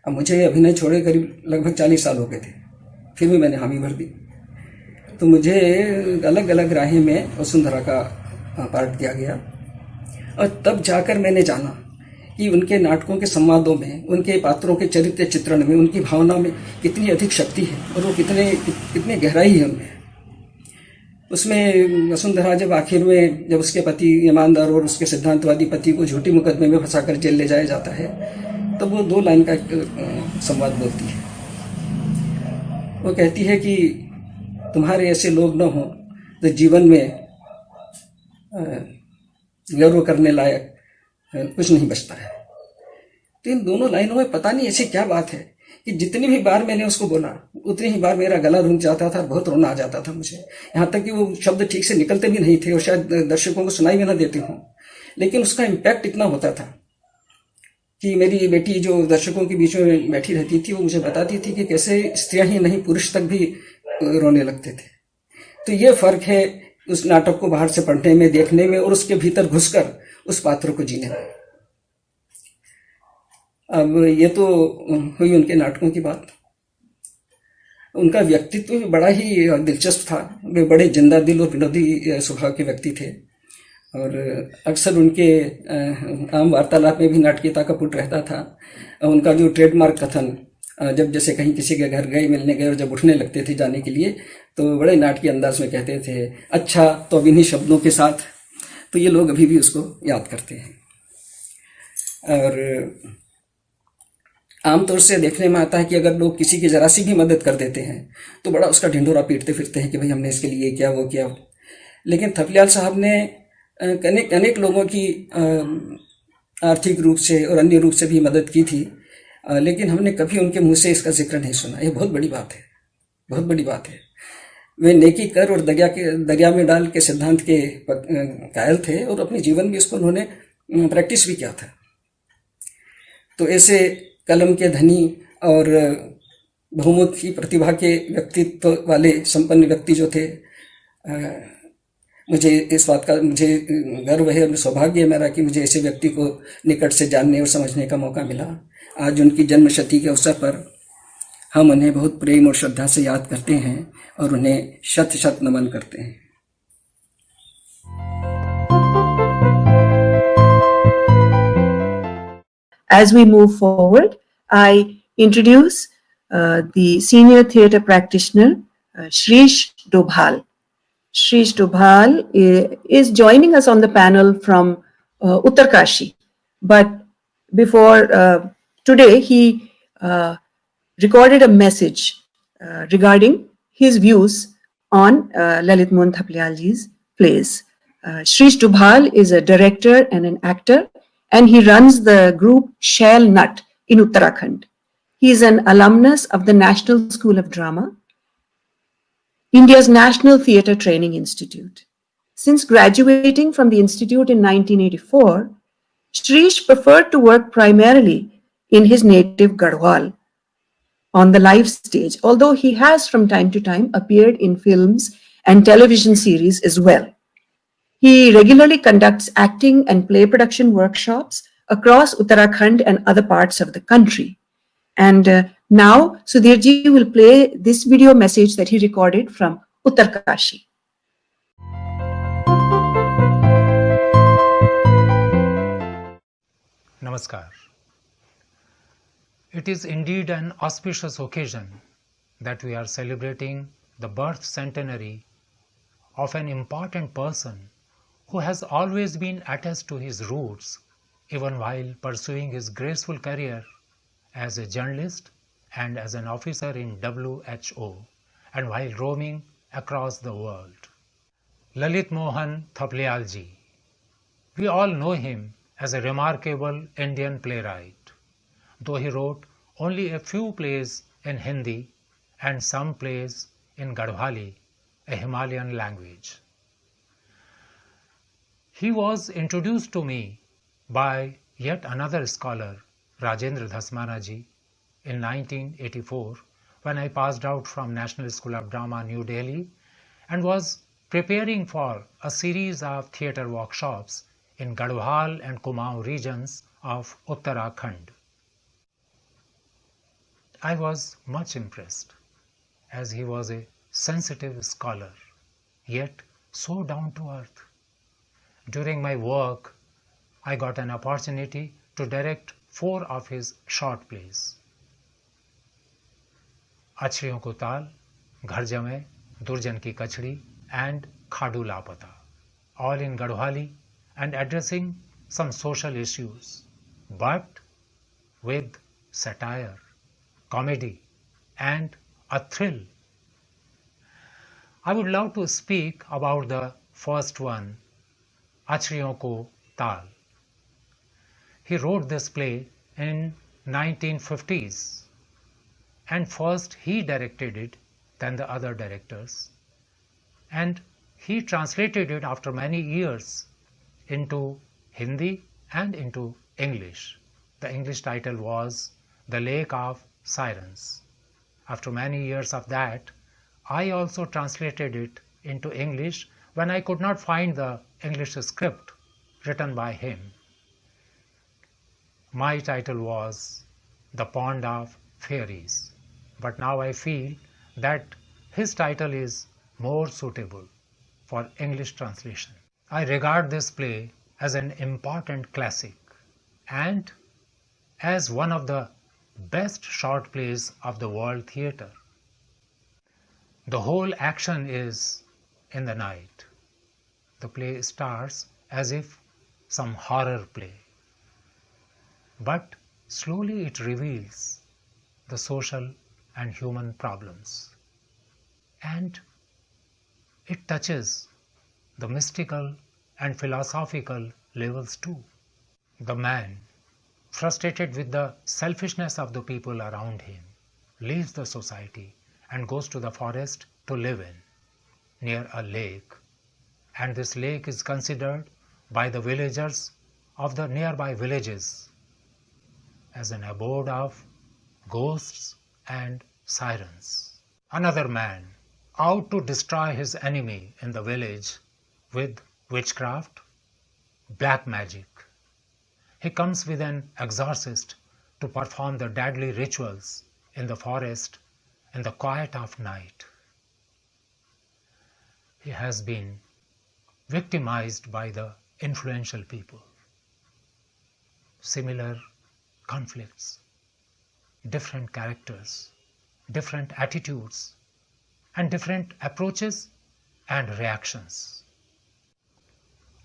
[SPEAKER 8] अब मुझे अभिनय छोड़े करीब लगभग 40 साल हो गए थे, फिर भी मैंने हामी भर दी। तो मुझे अलग अलग राहें में वसुंधरा का पार्ट दिया गया, और तब जाकर मैंने जाना कि उनके नाटकों के संवादों में, उनके पात्रों के चरित्र चित्रण में, उनकी भावना में कितनी अधिक शक्ति है और वो कितनी गहराई है उनमें। उसमें वसुंधरा जब आखिर में जब उसके पति ईमानदार और उसके सिद्धांतवादी पति को झूठी मुकदमे में फंसाकर जेल ले जाया जाता है, तब वो 2 लाइन का संवाद बोलती है। वो कहती है कि तुम्हारे ऐसे लोग न हो तो जीवन में गर्व करने लायक कुछ नहीं बचता है। तो इन दोनों लाइनों में पता नहीं ऐसी क्या बात है कि जितनी भी बार मैंने उसको बोला उतनी ही बार मेरा गला रुक जाता था, बहुत रोना आ जाता था मुझे। यहाँ तक कि वो शब्द ठीक से निकलते भी नहीं थे और शायद दर्शकों को सुनाई भी ना देते हों, लेकिन उसका इम्पैक्ट इतना होता था कि मेरी बेटी जो दर्शकों के बीच में बैठी रहती थी, वो मुझे बताती थी कि कैसे स्त्रियां ही नहीं पुरुष तक भी रोने लगते थे। तो ये फर्क है उस नाटक को बाहर से पढ़ने में, देखने में और उसके भीतर घुसकर उस पात्र को जीने में। अब ये तो हुई उनके नाटकों की बात। उनका व्यक्तित्व भी बड़ा ही दिलचस्प था। वे बड़े जिंदा दिल और विनोदी स्वभाव के व्यक्ति थे और अक्सर उनके आम वार्तालाप में भी नाटकीयता का पुट रहता था। उनका जो ट्रेडमार्क कथन, जब जैसे कहीं किसी के घर गए, मिलने गए और जब उठने लगते थे जाने के लिए, तो बड़े नाटकीय अंदाज में कहते थे, अच्छा, तो अब इन्हीं शब्दों के साथ। तो ये लोग अभी भी उसको याद करते हैं। और आमतौर से देखने में आता है कि अगर लोग किसी की जरा सी भी मदद कर देते हैं तो बड़ा उसका ढिंढोरा पीटते फिरते हैं कि भाई हमने इसके लिए किया, वो किया। लेकिन थपलियाल साहब ने अनेक लोगों की आर्थिक रूप से और अन्य रूप से भी मदद की थी, लेकिन हमने कभी उनके मुंह से इसका जिक्र नहीं सुना। ये बहुत बड़ी बात है, बहुत बड़ी बात है। वे नेकी कर और दरिया में डाल के सिद्धांत के कायल थे और अपने जीवन में इसको उन्होंने प्रैक्टिस भी किया था। तो ऐसे कलम के धनी और बहुमुखी प्रतिभा के व्यक्तित्व वाले संपन्न व्यक्ति जो थे, मुझे इस बात का मुझे गर्व है और सौभाग्य है मेरा कि मुझे ऐसे व्यक्ति को निकट से जानने और समझने का मौका मिला। आज उनकी जन्मशती के अवसर पर हम उन्हें बहुत प्रेम और श्रद्धा से याद करते हैं और उन्हें शत शत नमन करते हैं।
[SPEAKER 1] As we move forward, I introduce the senior theatre practitioner, Shrish Dobhal. Shrish Dobhal is joining us on the panel from Uttarkashi. But before today, he recorded a message regarding his views on Lalit Mohan Thaplyal ji's plays. Shrish Dobhal is a director and an actor, and he runs the group Shail Nut in Uttarakhand. He is an alumnus of the National School of Drama, India's National Theatre Training Institute. Since graduating from the institute in 1984, Shrish preferred to work primarily in his native Garhwal on the live stage, although he has from time to time appeared in films and television series as well. He regularly conducts acting and play production workshops across Uttarakhand and other parts of the country. And now Sudhirji will play this video message that he recorded from Uttarkashi.
[SPEAKER 9] Namaskar. It is indeed an auspicious occasion that we are celebrating the birth centenary of an important person who has always been attached to his roots even while pursuing his graceful career as a journalist and as an officer in WHO and while roaming across the world. Lalit Mohan Thaplyal ji. We all know him as a remarkable Indian playwright, though he wrote only a few plays in Hindi and some plays in Garhwali, a Himalayan language. He was introduced to me by yet another scholar, Rajendra Dhasmana ji, in 1984 when I passed out from National School of Drama, New Delhi, and was preparing for a series of theatre workshops in Garhwal and Kumaon regions of Uttarakhand. I was much impressed as he was a sensitive scholar, yet so down to earth. During my work, I got an opportunity to direct 4 of his short plays. Achriyon ko taal, Ghar Jame, Durjan ki Kachdi and Khadu Lapata, all in Garhwali and addressing some social issues, but with satire, comedy and a thrill. I would love to speak about the first one, Achriyon ko taal. He wrote this play in 1950s, and first he directed it, then the other directors, and he translated it after many years into Hindi and into English. The English title was The Lake of Sirens. After many years of that, I also translated it into English when I could not find the English script written by him. My title was The Pond of Fairies, but now I feel that his title is more suitable for English translation. I regard this play as an important classic and as one of the best short plays of the world theatre. The whole action is in the night. The play starts as if some horror play, but slowly it reveals the social and human problems, and it touches the mystical and philosophical levels too. The man, frustrated with the selfishness of the people around him, leaves the society and goes to the forest to live in, near a lake, and this lake is considered by the villagers of the nearby villages as an abode of ghosts and sirens. Another man, out to destroy his enemy in the village with witchcraft, black magic. He comes with an exorcist to perform the deadly rituals in the forest in the quiet of night. He has been victimized by the influential people. Similar conflicts, different characters, different attitudes, and different approaches and reactions.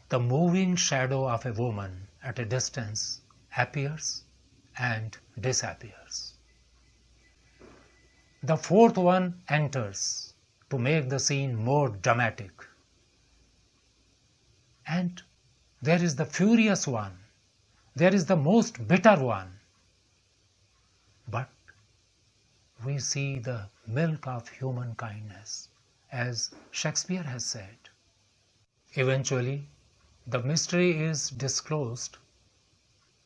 [SPEAKER 9] The moving shadow of a woman at a distance appears and disappears. The fourth one enters to make the scene more dramatic. And there is the furious one, there is the most bitter one. But we see the milk of human kindness, as Shakespeare has said. Eventually, the mystery is disclosed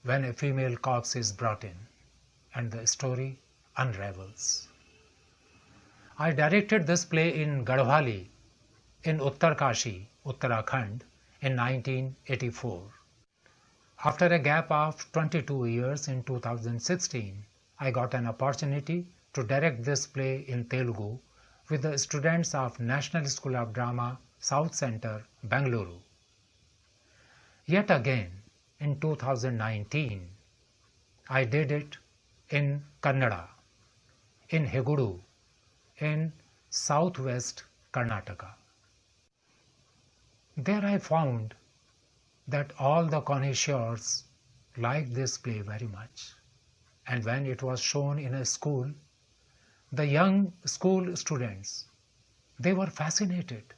[SPEAKER 9] when a female corpse is brought in and the story unravels. I directed this play in Garhwali in Uttarkashi, Uttarakhand in 1984. After a gap of 22 years in 2016, I got an opportunity to direct this play in Telugu with the students of National School of Drama, South Center, Bengaluru. Yet again, in 2019, I did it in Kannada, in Hegudu, in southwest Karnataka. There I found that all the connoisseurs liked this play very much. And when it was shown in a school, the young school students, they were fascinated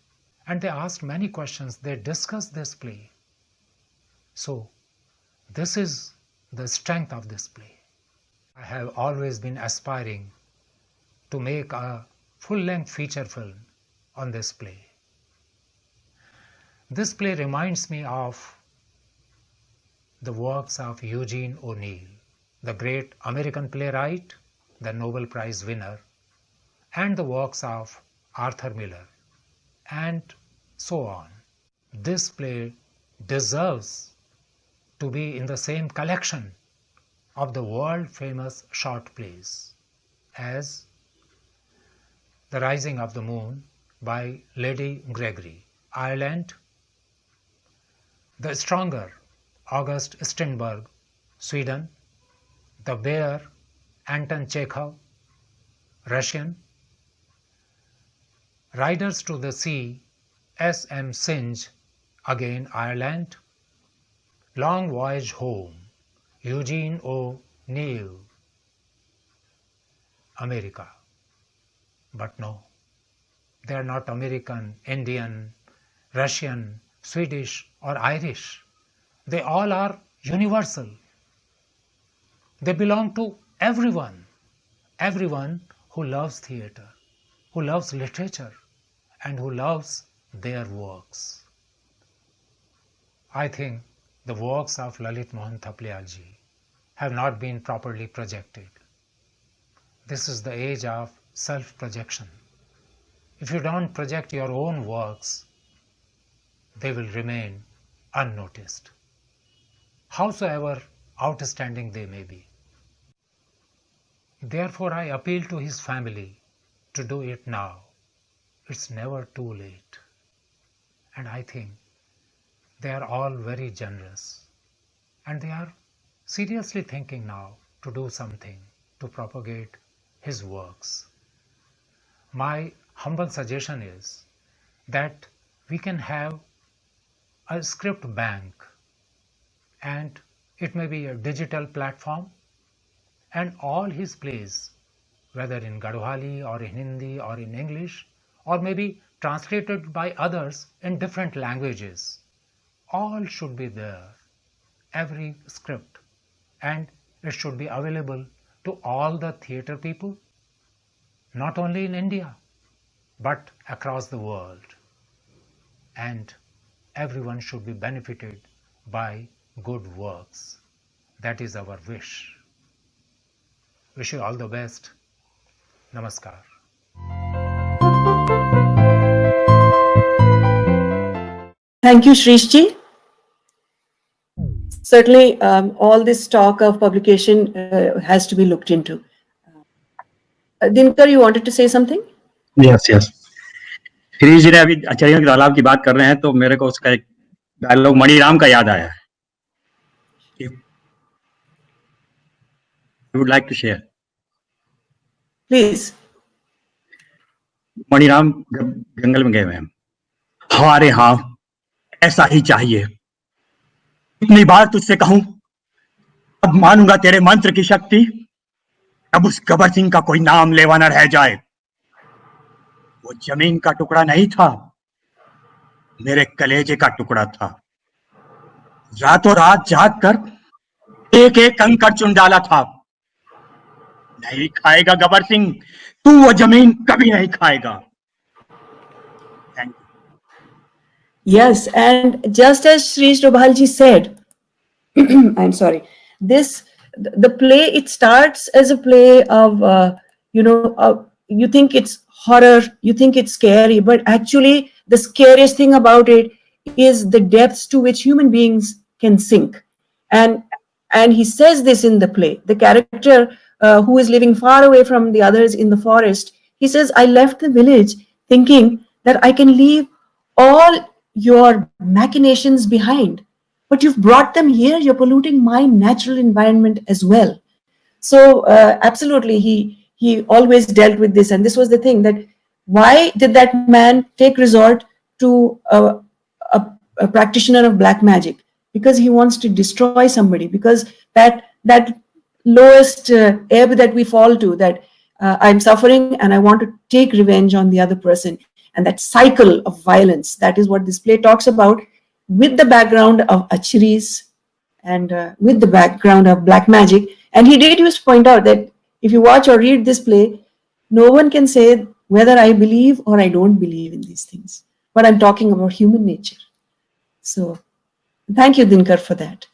[SPEAKER 9] and they asked many questions. They discussed this play. So, this is the strength of this play. I have always been aspiring to make a full-length feature film on this play. This play reminds me of the works of Eugene O'Neill, the great American playwright, the Nobel Prize winner, and the works of Arthur Miller, and so on. This play deserves to be in the same collection of the world-famous short plays as The Rising of the Moon by Lady Gregory, Ireland, The Stronger, August Strindberg, Sweden, The Bear, Anton Chekhov, Russian, Riders to the Sea, S.M. Synge, again Ireland, Long Voyage Home, Eugene O'Neill, America. But no, they are not American, Indian, Russian, Swedish or Irish. They all are universal. They belong to everyone who loves theatre, who loves literature, and who loves their works. I think the works of Lalit Mohan Thaplyal ji have not been properly projected. This is the age of self-projection. if you don't project your own works, they will remain unnoticed, howsoever outstanding they may be. Therefore, I appeal to his family to do it now. It's never too late. And I think they are all very generous, and they are seriously thinking now to do something to propagate his works. My humble suggestion is that we can have a script bank, and it may be a digital platform, and all his plays, whether in Gadwali or in Hindi or in English, or maybe translated by others in different languages, all should be there, every script, and it should be available to all the theatre people, not only in India, but across the world. And everyone should be benefited by good works. That is our wish. Wish you all the best. Namaskar.
[SPEAKER 1] Thank you, Shrishji. Certainly, all this talk of publication has to be looked into. Dinkar, you wanted to say something?
[SPEAKER 10] Yes yes Shirish ji ने अभी आचार्यों के तालाब की बात कर रहे हैं तो मेरे को उसका एक डायलॉग मणिराम का याद आया है. Would like to share.
[SPEAKER 1] Please.
[SPEAKER 10] Maniram जब जंगल में गए हुए हैं, हाँ अरे हाँ ऐसा ही चाहिए, इतनी बार तुझसे कहूं अब मानूंगा तेरे मंत्र की शक्ति, अब उस गबर सिंह का कोई नाम लेवा न रह जाए. वो जमीन का टुकड़ा नहीं था, मेरे कलेजे का टुकड़ा था. रातों रात जाग कर एक एक कंकड़ चुन डाला था. नहीं खाएगा गबर सिंह, तू वो जमीन कभी नहीं खाएगा. Thank you.
[SPEAKER 1] Yes, and just as Shri Dobhalji said, I'm sorry, the play, it starts as a play of, you think it's horror, you think it's scary, but actually the scariest thing about it is the depths to which human beings can sink. And he says this in the play. The character who is living far away from the others in the forest, he says, I left the village thinking that I can leave all your machinations behind, but you've brought them here, you're polluting my natural environment as well. So absolutely, he always dealt with this, and this was the thing, that why did that man take resort to a practitioner of black magic? Because he wants to destroy somebody, because that lowest ebb that we fall to, that I'm suffering and I want to take revenge on the other person, and that cycle of violence, that is what this play talks about, with the background of Achris and with the background of black magic. And he did used to point out that if you watch or read this play, no one can say whether I believe or I don't believe in these things, but I'm talking about human nature. So thank you, Dinkar, for that.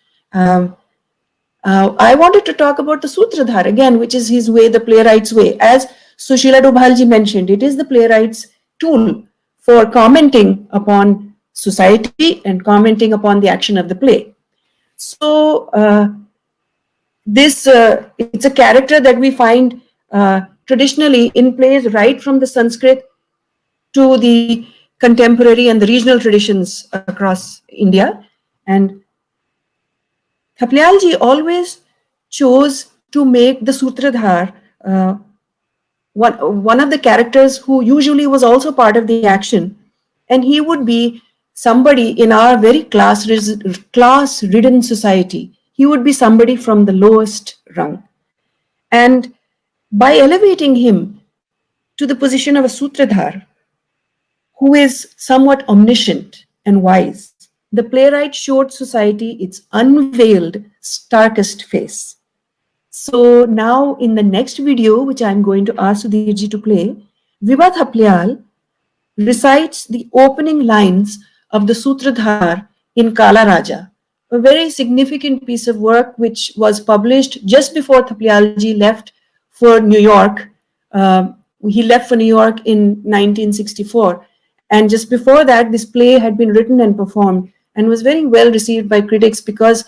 [SPEAKER 1] I wanted to talk about the Sutradhar again, which is his way, the playwright's way. As Sushila Dobhalji mentioned, it is the playwright's tool for commenting upon society and commenting upon the action of the play. So it's a character that we find traditionally in plays right from the Sanskrit to the contemporary and the regional traditions across India. And Thaplyalji always chose to make the Sutradhar one of the characters who usually was also part of the action, and he would be somebody in our very class-ridden society. He would be somebody from the lowest rung. And by elevating him to the position of a Sutradhar, who is somewhat omniscient and wise, the playwright showed society its unveiled, starkest face. So now in the next video, which I'm going to ask Sudhirji to play, Vibha Thaplyal recites the opening lines of the Sutradhar in Kala Raja, a very significant piece of work which was published just before Thaplyalji left for New York He left for New York in 1964. And just before that, this play had been written and performed and was very well received by critics because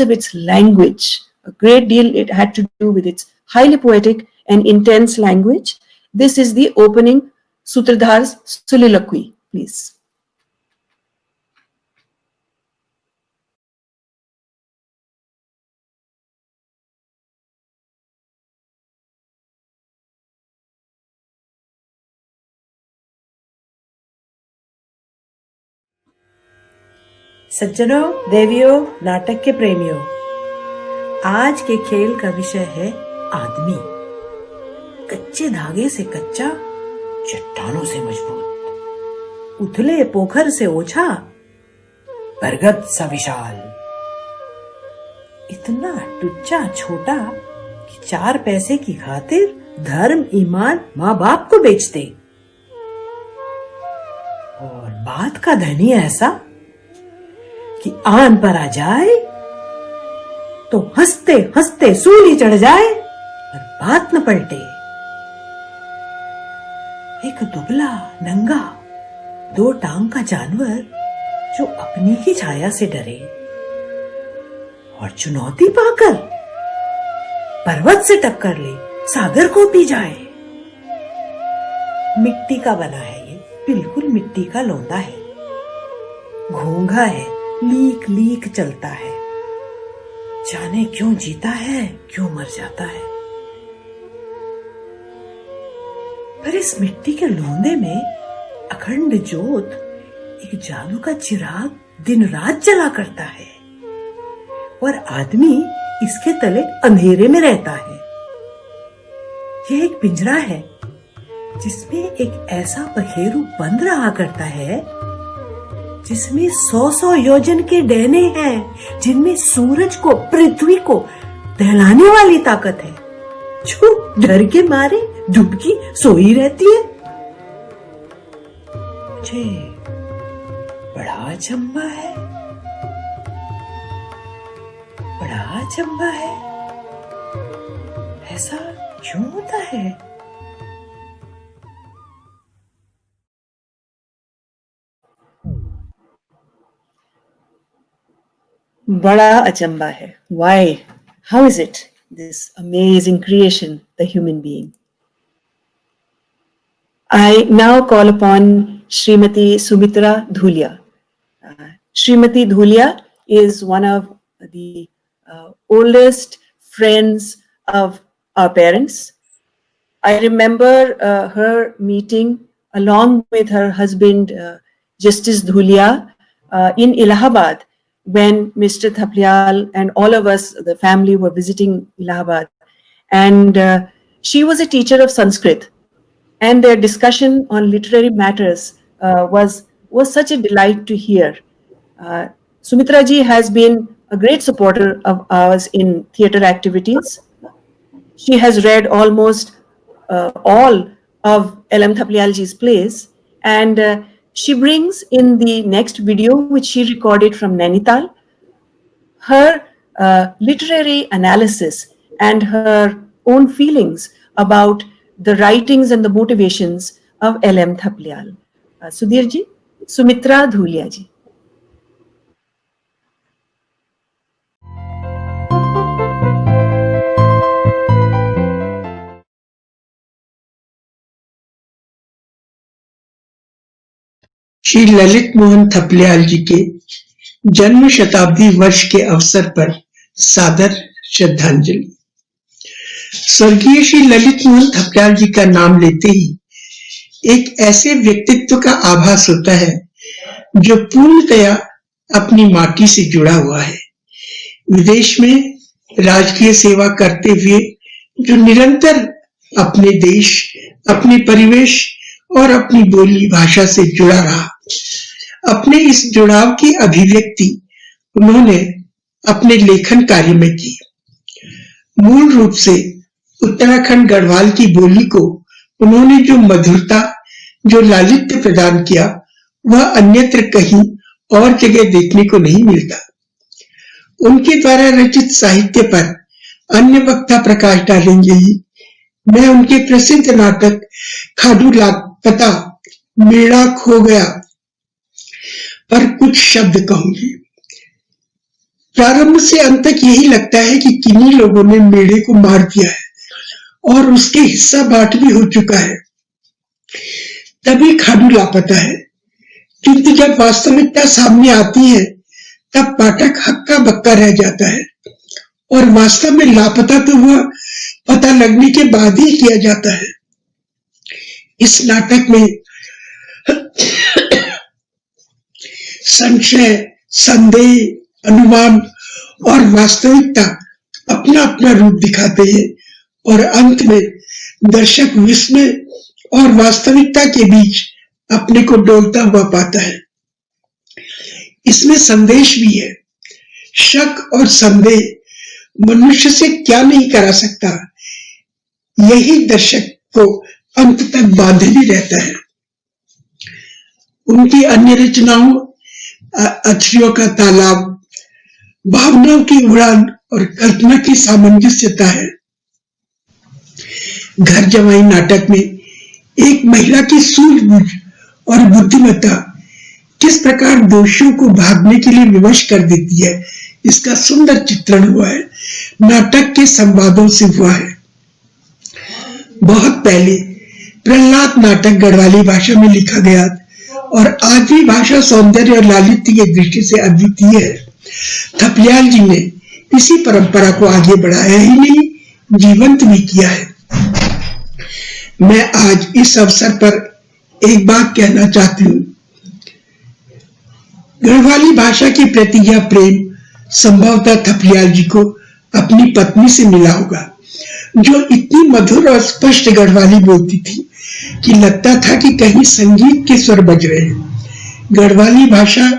[SPEAKER 1] of its language. A great deal it had to do with its highly poetic and intense language. This is the opening Sutradhar's soliloquy, please.
[SPEAKER 11] सज्जनों, देवियों, नाटक के प्रेमियों, आज के खेल का विषय है आदमी। कच्चे धागे से कच्चा, चट्टानों से मजबूत, उथले पोखर से ओछा, बरगद सा विशाल, इतना टुच्चा छोटा कि 4 पैसे की खातिर धर्म, ईमान, माँ बाप को बेच दे, और बात का धनी ऐसा कि आन पर आ जाए तो हंसते हंसते सूली चढ़ जाए और बात न पलटे। एक दुबला नंगा 2 टांग का जानवर जो अपनी ही छाया से डरे और चुनौती पाकर पर्वत से टक्कर ले सागर को पी जाए। मिट्टी का बना है ये, बिल्कुल मिट्टी का लौंदा है, घोंघा है, लीक लीक चलता है, जाने क्यों जीता है, क्यों मर जाता है। पर इस मिट्टी के लोंदे में अखंड ज्योत, एक जादू का चिराग दिन रात जला करता है, और आदमी इसके तले अंधेरे में रहता है। यह एक पिंजरा है जिसमें एक ऐसा पखेरु बंद रहा करता है जिसमें 100-100 योजन के डैने हैं, जिनमें सूरज को, पृथ्वी को दहलाने वाली ताकत है, जो डर के मारे डुबकी सोई रहती है। मुझे बड़ा अचंभा है, बड़ा अचंभा है, ऐसा क्यों होता है?
[SPEAKER 1] Bada achamba hai. Why? How is it? This amazing creation, the human being. I now call upon Srimati Sumitra Dhulia. Srimati Dhulia is one of the oldest friends of our parents. I remember her meeting along with her husband, Justice Dhulia, in Allahabad, when Mr. Thaplyal and all of us, the family, were visiting Allahabad. And she was a teacher of Sanskrit. And their discussion on literary matters was such a delight to hear. Sumitra ji has been a great supporter of ours in theatre activities. She has read almost all of L.M. Thaplyal ji's plays, and she brings in the next video, which she recorded from Nainital, her literary analysis and her own feelings about the writings and the motivations of L.M. Thaplyal. Sudhir ji, Sumitra Dhulia ji.
[SPEAKER 12] Shri Lalit Mohan Thapliyal जी के जन्म शताब्दी वर्ष के अवसर पर सादर श्रद्धांजलि। स्वर्गीय श्री ललित मोहन थपलियाल जी का नाम लेते ही एक ऐसे व्यक्तित्व का आभास होता है जो पूर्णतया अपनी माटी से जुड़ा हुआ है। विदेश में राजकीय सेवा करते हुए जो निरंतर अपने देश, अपने परिवेश और अपनी बोली भाषा से जुड़ा रहा, अपने इस जुड़ाव की अभिव्यक्ति उन्होंने अपने लेखन कार्य में की। मूल रूप से उत्तराखंड गढ़वाल की बोली को उन्होंने जो मधुरता, जो लालित्य प्रदान किया, वह अन्यत्र कहीं और जगह देखने को नहीं मिलता। उनके द्वारा रचित साहित्य पर अन्य वक्ता प्रकाश डालेंगे ही, मैं उनके प्रसिद्ध नाटक खाडू लापता, मेरा खो गया पर कुछ शब्द कहूंगी। प्रारंभ से अंत तक यही लगता है कि किन्हीं लोगों ने मेढ़े को मार दिया है और उसके हिस्सा बांट भी हो चुका है, तभी खाडू लापता है। किंतु जब वास्तविकता सामने आती है तब पाठक हक्का बक्का रह जाता है और वास्तव में लापता तो वह पता लगने के बाद ही किया जाता है। इस नाटक में संशय, संदेह, अनुमान और वास्तविकता अपना अपना रूप दिखाते हैं और अंत में दर्शक विस्मय और वास्तविकता के बीच अपने को डोलता हुआ पाता है। इसमें संदेश भी है। शक और संदेह मनुष्य से क्या नहीं करा सकता, यही दर्शक को अंत तक बांधे भी रहता है। उनकी अन्य रचनाओं अक्षरियों का तालाब, भावनाओं की उड़ान और कल्पना की सामंजस्यता है। घर जमाई नाटक में एक महिला की सूझबूझ और बुद्धिमत्ता किस प्रकार दोषियों को भागने के लिए विवश कर देती है, इसका सुंदर चित्रण हुआ है। नाटक के संवादों से हुआ है। बहुत पहले प्रहलाद नाटक गढ़वाली भाषा में लिखा गया और आज भी भाषा सौंदर्य और लालित्य की दृष्टि से अद्वितीय है। थपलियाल जी ने इसी परंपरा को आगे बढ़ाया ही नहीं, जीवंत भी किया है। मैं आज इस अवसर पर एक बात कहना चाहती हूँ। गढ़वाली भाषा के प्रति यह प्रेम संभवतः थपलियाल जी को अपनी पत्नी से मिला होगा, जो इतनी मधुर और स्पष्ट गढ़वाली बोलती थी कि लगता था कि कहीं संगीत के स्वर बज रहे हैं। गढ़वाली भाषा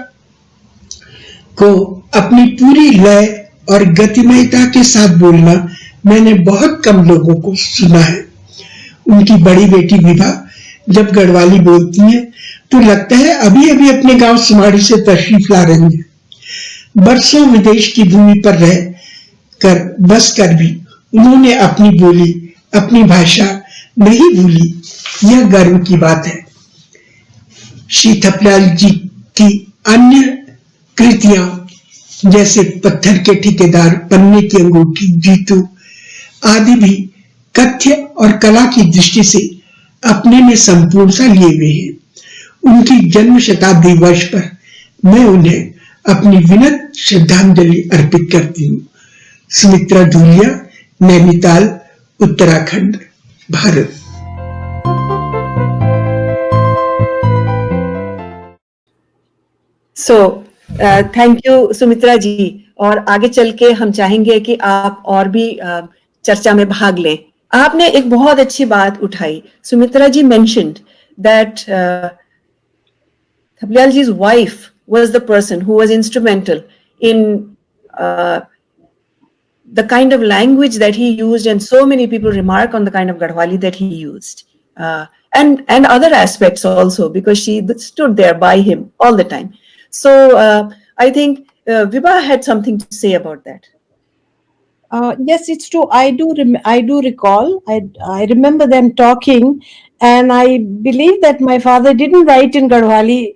[SPEAKER 12] को अपनी पूरी लय और गतिमयता के साथ बोलना मैंने बहुत कम लोगों को सुना है। उनकी बड़ी बेटी विभा जब गढ़वाली बोलती है तो लगता है अभी अभी अपने गांव सुमाड़ी से तशरीफ ला रही है। बरसों विदेश की भूमि पर रह कर बस कर भी उन्होंने अपनी बोली, अपनी भाषा नहीं भूली, यह गर्व की बात है। श्री थपलियाल जी की अन्य कृतियां जैसे पत्थर के ठेकेदार, पन्ने की अंगूठी, जीतू आदि भी कथ्य और कला की दृष्टि से अपने में संपूर्णता लिए हुए हैं। उनकी जन्म शताब्दी वर्ष पर मैं उन्हें अपनी विनम्र श्रद्धांजलि अर्पित करती हूँ। सुमित्रा धूलिया, नैनीताल, उत्तराखंड, भारत।
[SPEAKER 1] थैंक यू सुमित्रा जी। और आगे चल के हम चाहेंगे कि आप और भी चर्चा में भाग लें। आपने एक बहुत अच्छी बात उठाई। सुमित्रा जी mentioned that Thaplial ji's wife was the person who was instrumental in the kind of language that he used, and so many people remark on the kind of Garhwali that he used, and other aspects also, because she stood there by him all the time. So I think Vibha had something to say about that.
[SPEAKER 7] Yes, it's true. I do recall. I remember them talking, and I believe that my father didn't write in Garhwali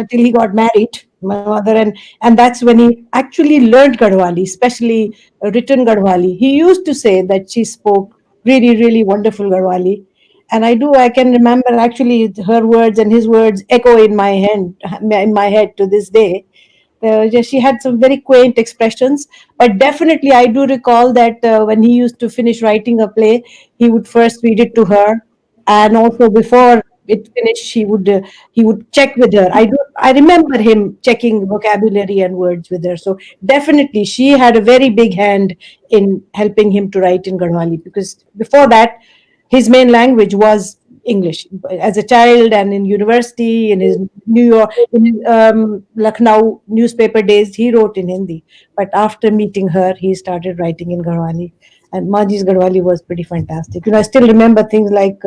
[SPEAKER 7] till he got married. My mother, and that's when he actually learned Garhwali, especially written Garhwali. He used to say that she spoke really, really wonderful Garhwali, and I can remember actually her words and his words echo in my head to this day. She had some very quaint expressions, but definitely I do recall that when he used to finish writing a play, he would first read it to her, and also before it finished, he would check with her. I remember him checking vocabulary and words with her. So definitely, she had a very big hand in helping him to write in Garhwali, because before that, his main language was English. As a child and in university, in his Lucknow newspaper days, he wrote in Hindi. But after meeting her, he started writing in Garhwali. And Maji's Garhwali was pretty fantastic. I still remember things like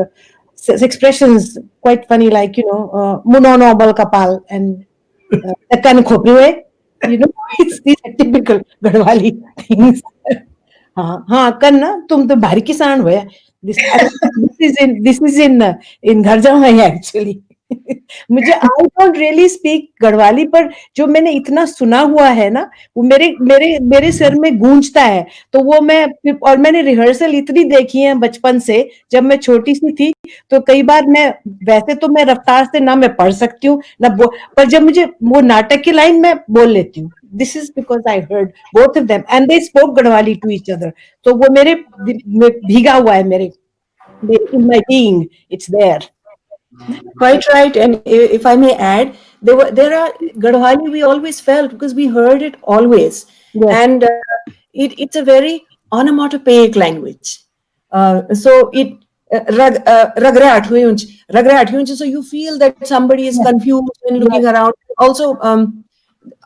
[SPEAKER 7] expressions quite funny, like, munono bal kapal and kan khopri. These are typical Garhwali things. हाँ kan na tum to bhari kisan hoya. This is in Gharjamai actually. मुझे I don't really speak Garhwali, पर जो मैंने इतना सुना हुआ है ना, वो मेरे मेरे मेरे सिर में गूंजता है। तो वो मैं, और मैंने रिहर्सल इतनी देखी है बचपन से, जब मैं छोटी सी थी, तो कई बार मैं, वैसे तो मैं रफ्तार से ना मैं पढ़ सकती हूँ ना पर जब मुझे वो नाटक की लाइन मैं बोल लेती हूँ। This is because I heard both of them and they spoke Garhwali to each other. तो वो मेरे में भीगा हुआ है, मेरे in my being, it's there.
[SPEAKER 1] Quite right. And if I may add, there are Gadwali we always felt because we heard it always.
[SPEAKER 7] Yes.
[SPEAKER 1] And it's a very onomatopoeic language. So it ragrat huyunch. So you feel that somebody is confused and looking around. Also,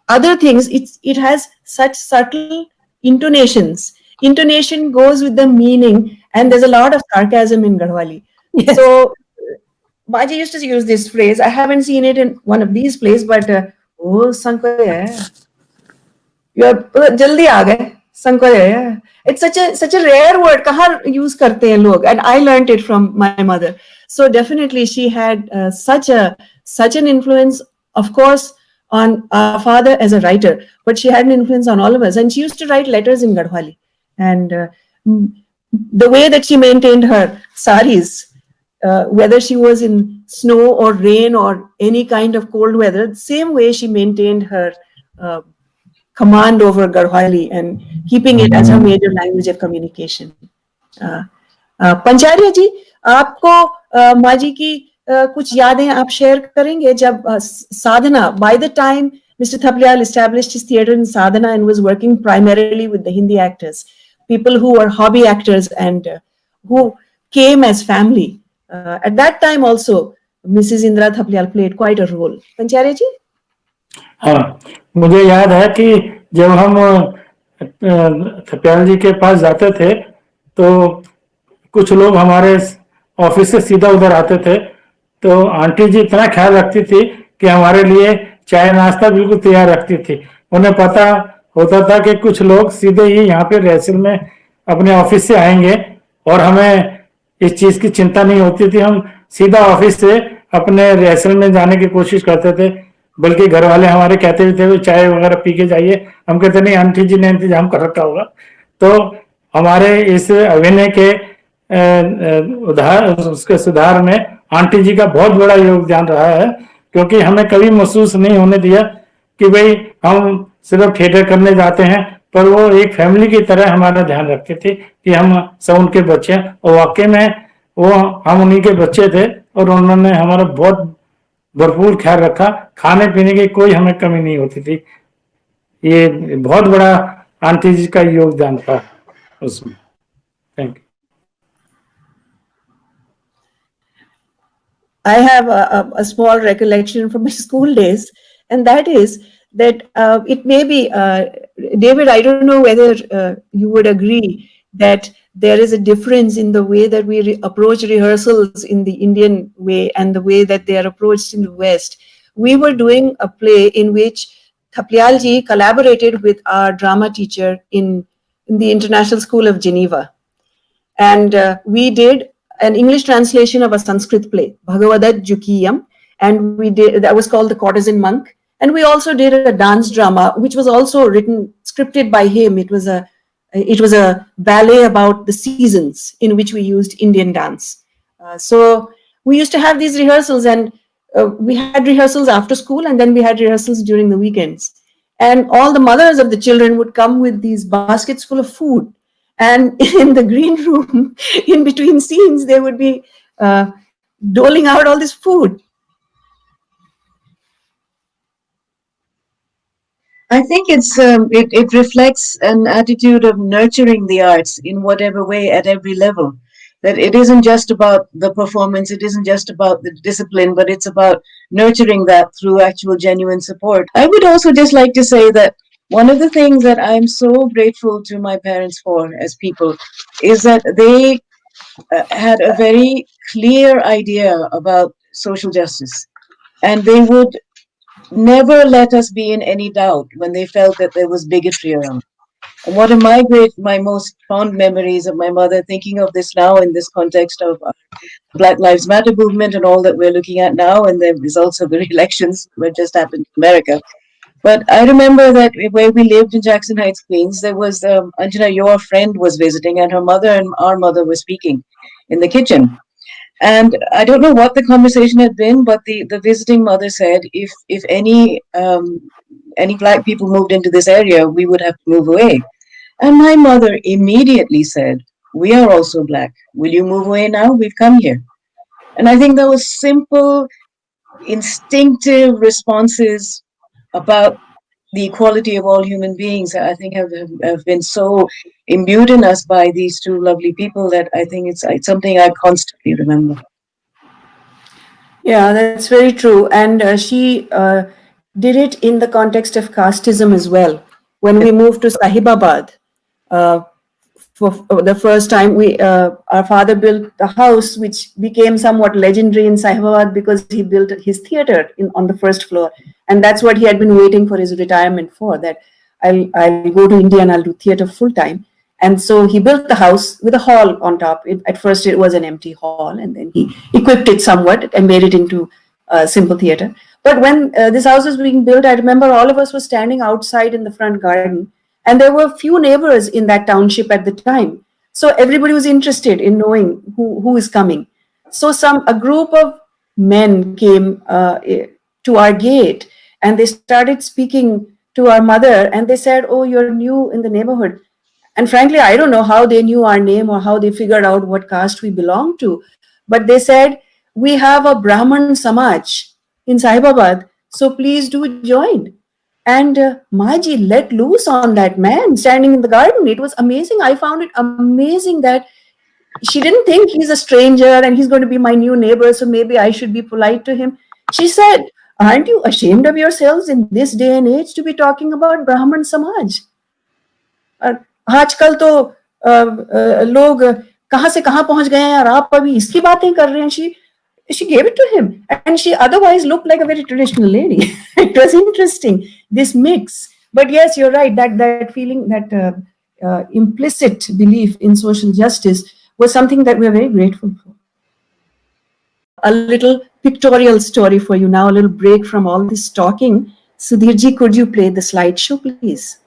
[SPEAKER 1] other things, it has such subtle intonations. Intonation goes with the meaning, and there's a lot of sarcasm in Gadwali.
[SPEAKER 7] Yes.
[SPEAKER 1] So Baji used to use this phrase. I haven't seen it in one of these plays, but oh, Sankoy hai. You're jaldi aa gaye. Sankoy hai. It's such a rare word. Kahan use karte hain log? And I learned it from my mother. So definitely she had such an influence, of course, on our father as a writer, but she had an influence on all of us. And she used to write letters in Gadwali. And the way that she maintained her saris, whether she was in snow or rain or any kind of cold weather, the same way she maintained her command over Gadwali and keeping it as her major language of communication. Pancharia जी, आपको माँ जी की कुछ यादें आप share करेंगे जब साधना, by the time Mr. Thaplyal established his theatre in Sadhana and was working primarily with the Hindi actors, people who were hobby actors and who came as family. At that time also, Mrs. Indra Thaplyal played quite a role. Pancharya ji?
[SPEAKER 13] हाँ, मुझे याद है कि जब हम थप्याल जी के पास जाते थे, तो कुछ लोग हमारे ऑफिस से सीधा उधर आते थे, तो आंटी जी इतना ख्याल रखती थी कि हमारे लिए चाय नाश्ता बिल्कुल तैयार रखती थी। उन्हें पता होता था कि कुछ लोग सीधे ही यहाँ पे रिहर्सल में अपने ऑफिस से आएंगे और हमें इस चीज की चिंता नहीं होती थी। हम सीधा ऑफिस से अपने रिहर्सल में जाने की कोशिश करते थे, बल्कि घर वाले हमारे कहते भी थे चाय वगैरह पी के जाइए। हम कहते नहीं, आंटी जी ने इंतजाम कर रखा होगा। तो हमारे इस अभिनय के उसके सुधार में आंटी जी का बहुत बड़ा योगदान रहा है, क्योंकि हमें कभी महसूस नहीं होने दिया कि भाई हम सिर्फ थिएटर करने जाते हैं, पर वो एक फैमिली की तरह हमारा ध्यान रखते थे कि हम सब उनके बच्चे हैं। और वाकई में वो हम उन्हीं के बच्चे थे और उन्होंने हमारा बहुत भरपूर ख्याल रखा। खाने पीने की कोई हमें कमी नहीं होती थी। ये बहुत बड़ा आंटी जी का योगदान था उसमें। Thank you.
[SPEAKER 1] I have a small recollection from my school days, and that is that it may be, David, I don't know whether you would agree that there is a difference in the way that we approach rehearsals in the Indian way and the way that they are approached in the West. We were doing a play in which Thaplyal ji collaborated with our drama teacher in the International School of Geneva. And we did an English translation of a Sanskrit play, Bhagavadat Jukiyam, and we did, that was called The Courtesan Monk. And we also did a dance drama, which was also scripted by him. It was a ballet about the seasons in which we used Indian dance. So we used to have these rehearsals, and we had rehearsals after school, and then we had rehearsals during the weekends. And all the mothers of the children would come with these baskets full of food. And in the green room, in between scenes, they would be doling out all this food.
[SPEAKER 2] I think it reflects an attitude of nurturing the arts in whatever way at every level. That it isn't just about the performance, it isn't just about the discipline, but it's about nurturing that through actual genuine support. I would also just like to say that one of the things that I'm so grateful to my parents for as people is that they had a very clear idea about social justice, and they would never let us be in any doubt when they felt that there was bigotry around. One of my most fond memories of my mother, thinking of this now in this context of Black Lives Matter movement and all that we're looking at now, and the results of the elections that just happened in America. But I remember that where we lived in Jackson Heights, Queens, there was Anjana, your friend was visiting, and her mother and our mother were speaking in the kitchen. And I don't know what the conversation had been, but the visiting mother said, if any black people moved into this area, we would have to move away. And my mother immediately said, "We are also black. Will you move away now? We've come here." And I think those simple, instinctive responses about the equality of all human beings, I think have been so imbued in us by these two lovely people that I think it's something I constantly remember.
[SPEAKER 1] Yeah, that's very true. And she did it in the context of casteism as well. When we moved to Sahibabad, uh, for the first time, our father built a house which became somewhat legendary in Sahibabad because he built his theater on the first floor, and that's what he had been waiting for his retirement for. That I'll go to India and I'll do theater full time. And so he built the house with a hall on top. At first, it was an empty hall, and then he equipped it somewhat and made it into a simple theater. But when this house was being built, I remember all of us were standing outside in the front garden, and there were few neighbors in that township at the time. So everybody was interested in knowing who is coming. So a group of men came to our gate, and they started speaking to our mother, and they said, "Oh, you're new in the neighborhood." And frankly, I don't know how they knew our name or how they figured out what caste we belong to. But they said, "We have a Brahman Samaj in Sahibabad, so please do join." And Maji let loose on that man standing in the garden. It was amazing. I found it amazing that she didn't think he's a stranger and he's going to be my new neighbor, so maybe I should be polite to him. She said, "Aren't you ashamed of yourselves in this day and age to be talking about Brahman Samaj?" आजकल तो लोग कहाँ से कहाँ पहुंच गए हैं और आप अभी इसकी बातें कर रहे हैं. She gave it to him, and she otherwise looked like a very traditional lady. It was interesting, this mix. But yes, you're right, that feeling, that implicit belief in social justice was something that we're very grateful for. A little pictorial story for you now, a little break from all this talking. Sudhirji, could you play the slideshow, please?